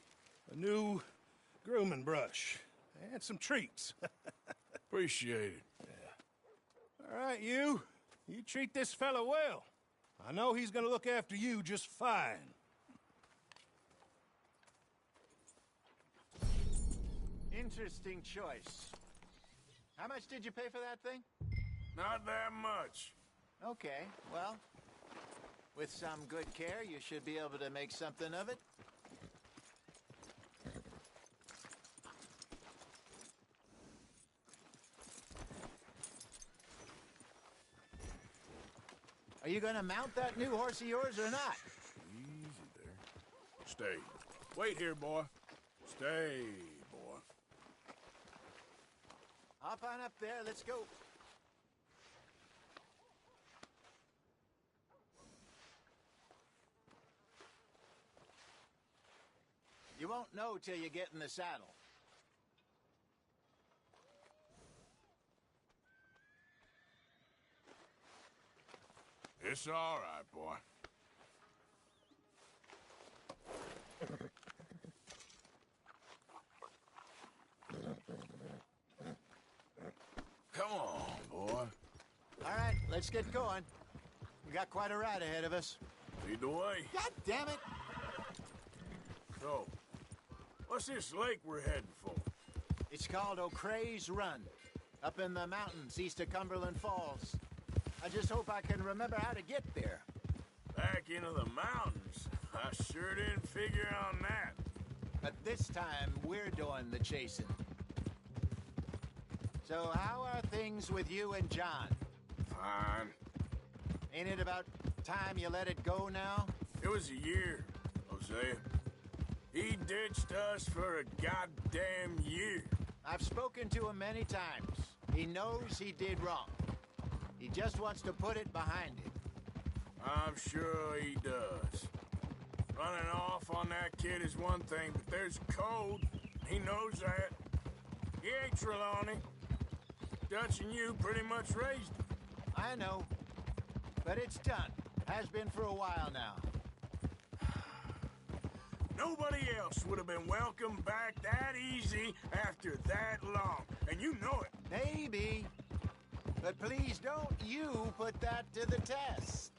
a new grooming brush. And some treats. Appreciate it. Yeah. All right, you treat this fella well. I know he's gonna look after you just fine. Interesting choice. How much did you pay for that thing? Not that much. Okay, well, with some good care, you should be able to make something of it. Are you gonna mount that new horse of yours or not? Easy there. Stay. Wait here, boy. Stay, boy. Hop on up there, let's go. You won't know till you get in the saddle. It's all right, boy. Come on, boy. All right, let's get going. We got quite a ride ahead of us. Lead the way. God damn it! So, what's this lake we're heading for? It's called O'Creagh's Run, up in the mountains east of Cumberland Falls. I just hope I can remember how to get there. Back into the mountains? I sure didn't figure on that. But this time, we're doing the chasing. So how are things with you and John? Fine. Ain't it about time you let it go now? It was a year, Hosea. He ditched us for a goddamn year. I've spoken to him many times. He knows he did wrong. He just wants to put it behind him. I'm sure he does. Running off on that kid is one thing, but there's code. He knows that. He ain't Trelawney. Dutch and you pretty much raised him. I know. But it's done. Has been for a while now. Nobody else would have been welcomed back that easy after that long. And you know it. Maybe. But please don't you put that to the test.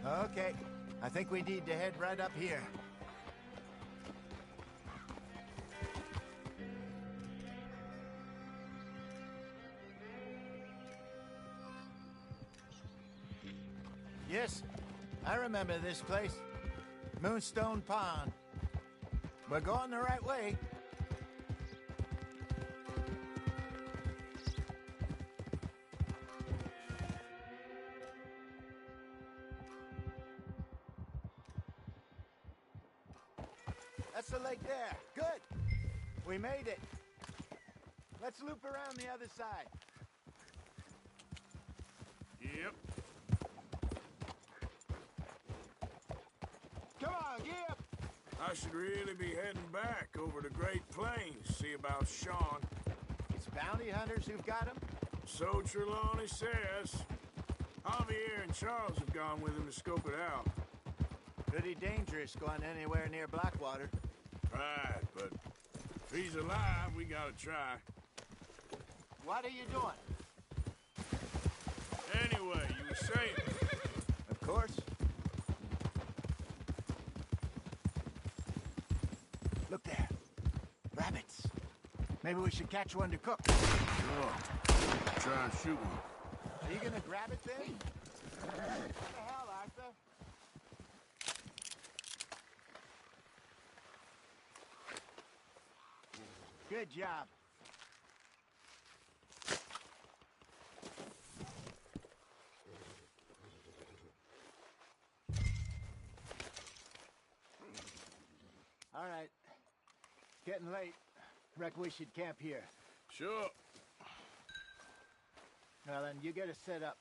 Okay, I think we need to head right up here. Yes, I remember this place. Moonstone Pond. We're going the right way. That's the lake there. Good. We made it. Let's loop around the other side. Yep. Come on, get up. I should really be heading back over the Great Plains, see about Sean. It's bounty hunters who've got him? So Trelawney says. Javier and Charles have gone with him to scope it out. Pretty dangerous going anywhere near Blackwater. Right, but if he's alive, we gotta try. What are you doing? Anyway, you were saying. Of course. Maybe we should catch one to cook. Sure. Try and shoot one. Are you gonna grab it then? What the hell, Arthur? Good job. All right. Getting late. Reckon we should camp here. Sure. Well, then, you get us set up.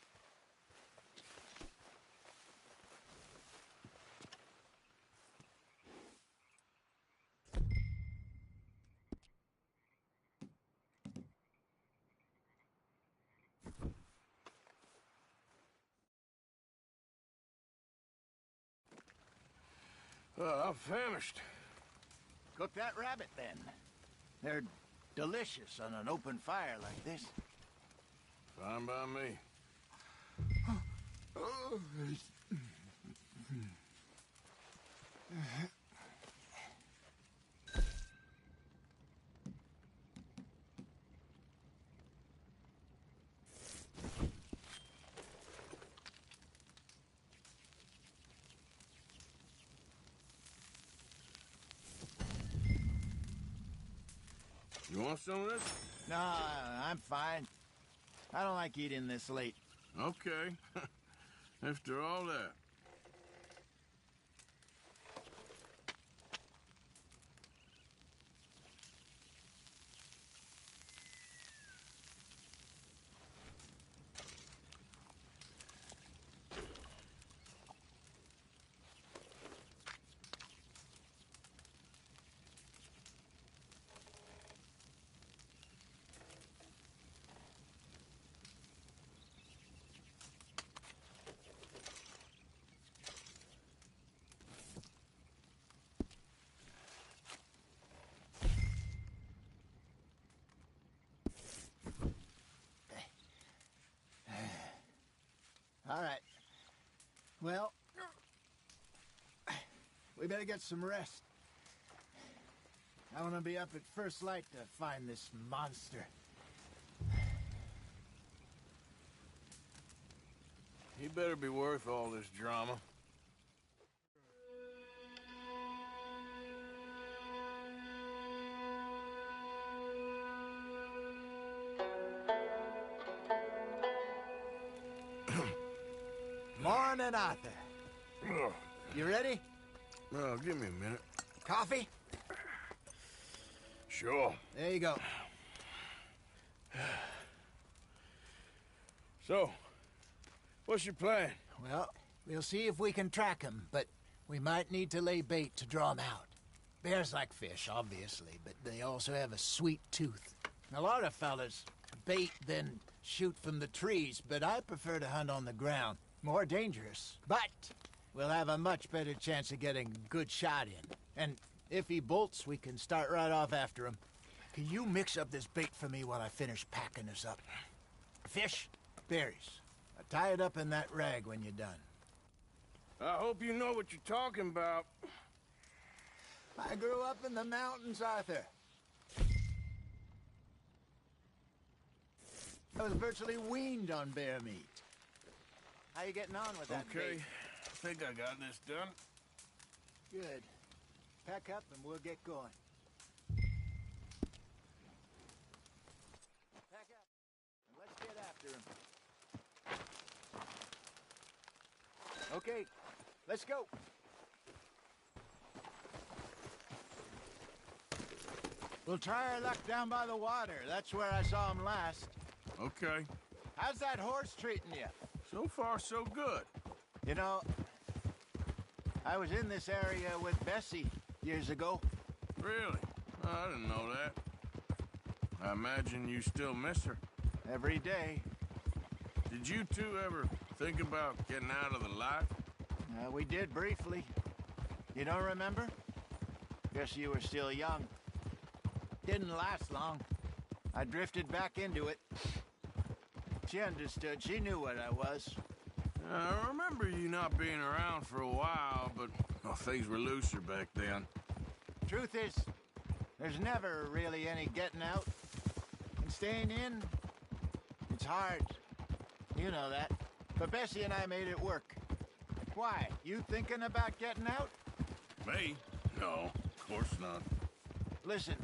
I'm famished. Cook that rabbit, then. They're delicious on an open fire like this. Fine by me. You want some of this? No, I'm fine. I don't like eating this late. Okay. After all that. All right. Well, we better get some rest. I want to be up at first light to find this monster. He better be worth all this drama. Morning, Arthur. You ready? Well, give me a minute. Coffee? Sure. There you go. So, what's your plan? Well, we'll see if we can track him, but we might need to lay bait to draw him out. Bears like fish, obviously, but they also have a sweet tooth. A lot of fellas bait, then shoot from the trees, but I prefer to hunt on the ground. More dangerous, but we'll have a much better chance of getting a good shot in. And if he bolts, we can start right off after him. Can you mix up this bait for me while I finish packing this up? Fish, berries. Tie it up in that rag when you're done. I hope you know what you're talking about. I grew up in the mountains, Arthur. I was virtually weaned on bear meat. How you getting on with that Okay, bait? I think I got this done. Good. Pack up and we'll get going. Pack up and let's get after him. Okay, let's go. We'll try our luck down by the water. That's where I saw him last. Okay. How's that horse treating you? So far, so good. You know, I was in this area with Bessie years ago. Really? I didn't know that. I imagine you still miss her. Every day. Did you two ever think about getting out of the life? We did briefly. You don't remember? Guess you were still young. Didn't last long. I drifted back into it. She understood. She knew what I was. I remember you not being around for a while, but things were looser back then. Truth is, There's never really any getting out. And staying in, it's hard. You know that. But Bessie and I made it work. Why? You thinking about getting out? Me? No, of course not. Listen,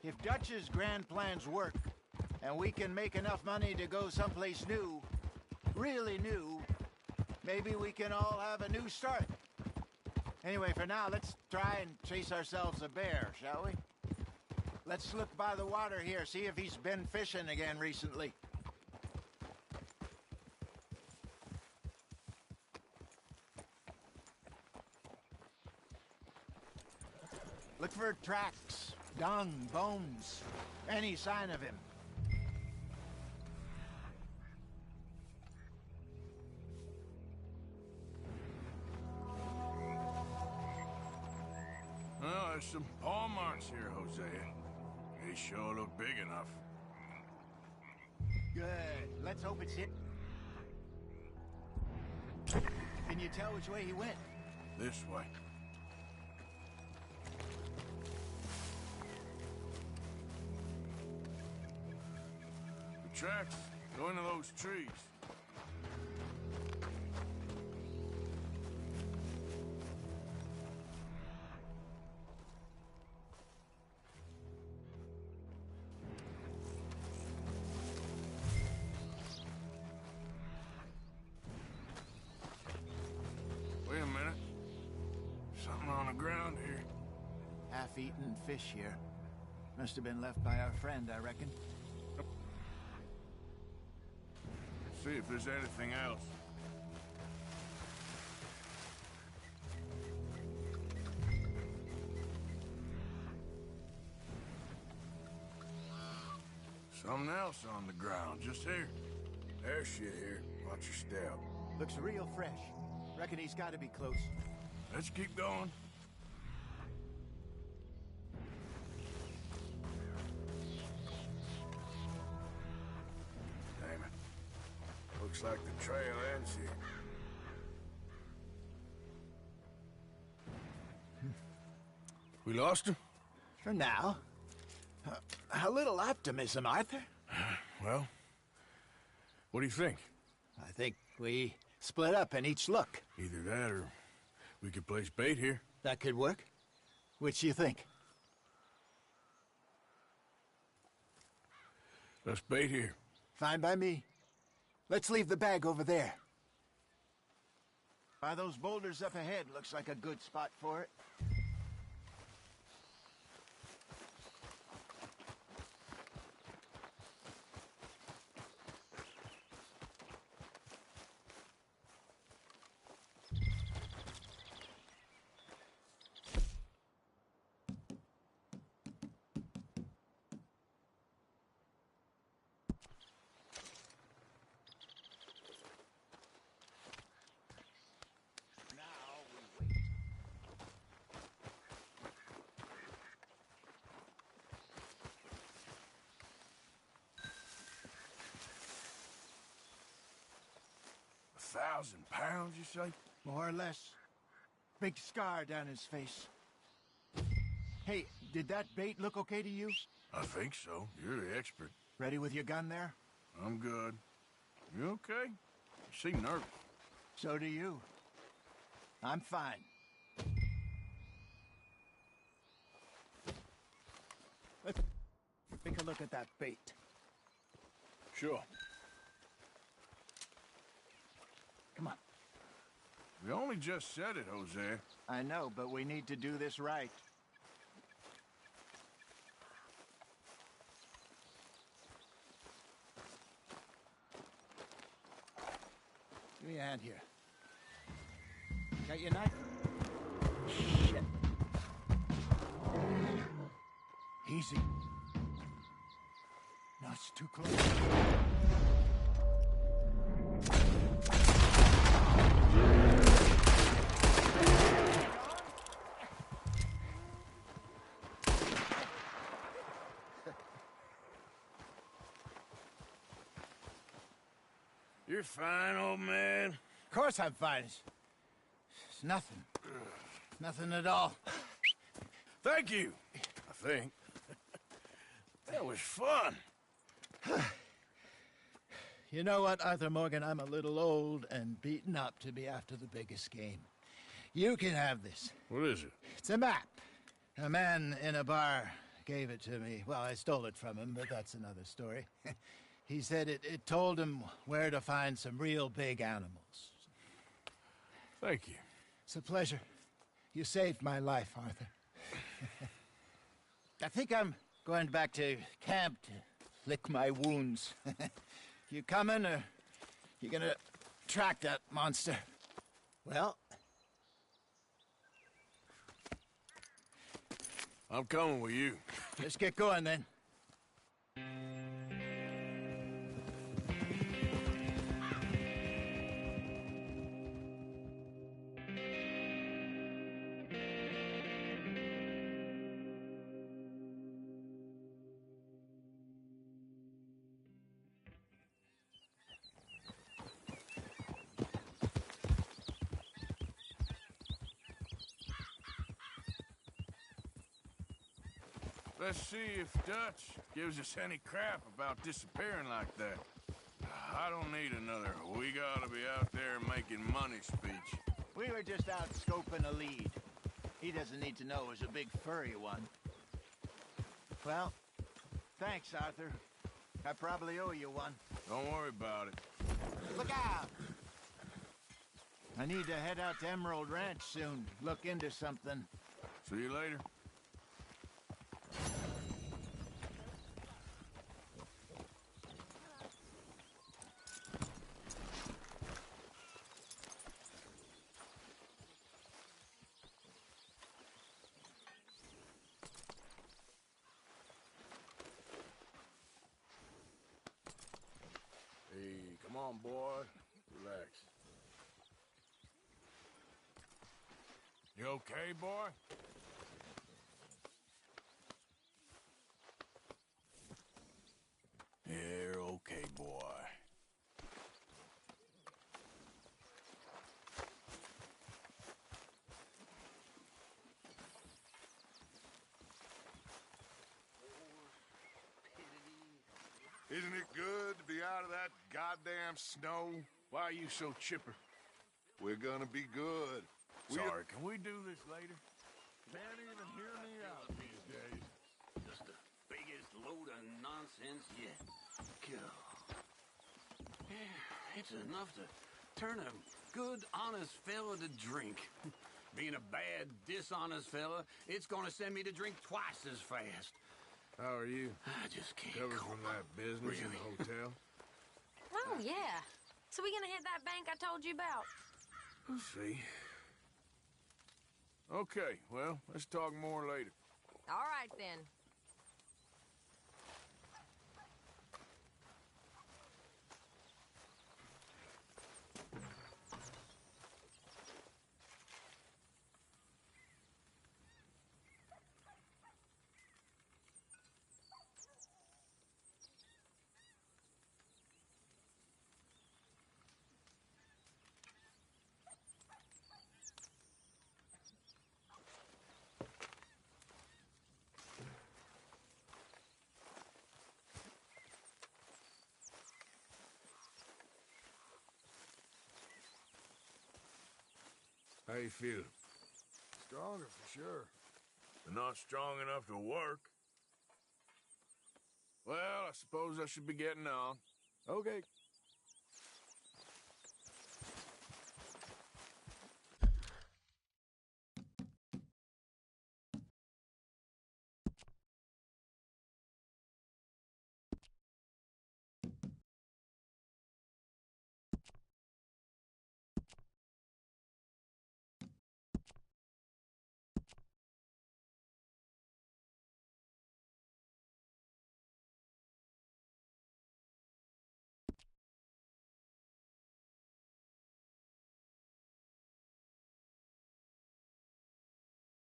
if Dutch's grand plans work, and we can make enough money to go someplace new, really new, maybe we can all have a new start. Anyway, for now, let's try and chase ourselves a bear, shall we? Let's look by the water here, see if he's been fishing again recently. Look for tracks, dung, bones, any sign of him. Well, there's some paw marks here, Hosea. They sure look big enough. Good. Let's hope it's it. Can you tell which way he went? This way. The tracks go into those trees. Wait a minute. Something on the ground here. Half-eaten fish here. Must have been left by our friend, I reckon. See if there's anything else. Something else on the ground, just here. There's shit here. Watch your step. Looks real fresh. Reckon he's got to be close. Let's keep going. Damn it. Looks like the trail ends here. We lost him? For now. A little optimism, Arthur. Well, what do you think? I think we split up and each look. Either that or we could place bait here. That could work. Which do you think? Let's bait here. Fine by me. Let's leave the bag over there. By those boulders up ahead, looks like a good spot for it. £1,000, you say? More or less. Big scar down his face. Hey, did that bait look okay to you? I think so. You're the expert. Ready with your gun there? I'm good. You okay? You seem nervous. So do you. I'm fine. Let's take a look at that bait. Sure. Come on. We only just said it, Jose. I know, but we need to do this right. Give me a hand here. Got your knife? Shit. Easy. No, it's too close. You're fine, old man. Of course I'm fine. It's nothing. Nothing at all. Thank you, I think. That was fun. You know what, Arthur Morgan? I'm a little old and beaten up to be after the biggest game. You can have this. What is it? It's a map. A man in a bar gave it to me. Well, I stole it from him, but that's another story. He said it told him where to find some real big animals. Thank you. It's a pleasure. You saved my life, Arthur. I think I'm going back to camp to lick my wounds. You coming, or you gonna track that monster? Well... I'm coming with you. Let's get going, then. Let's see if Dutch gives us any crap about disappearing like that. I don't need another "we gotta be out there making money" speech. We were just out scoping a lead. He doesn't need to know it was a big furry one. Well, thanks, Arthur. I probably owe you one. Don't worry about it. Look out! I need to head out to Emerald Ranch soon. Look into something. See you later. Hey, come on, boy. Relax. You okay, boy? You're okay, boy. Isn't it good to be out of that goddamn snow? Why are you so chipper? We're gonna be good. Sorry, can we do this later? Can't even hear me out these days. Just the biggest load of nonsense yet. God. Yeah, it's enough to turn a good, honest fella to drink. Being a bad, dishonest fella, it's gonna send me to drink twice as fast. How are you? I just can't Recovered cope from that business in the hotel? Oh, yeah. So we gonna hit that bank I told you about? We'll see. Okay, well, let's talk more later. All right, then. How you feel? Stronger for sure. But not strong enough to work. Well, I suppose I should be getting on. Okay.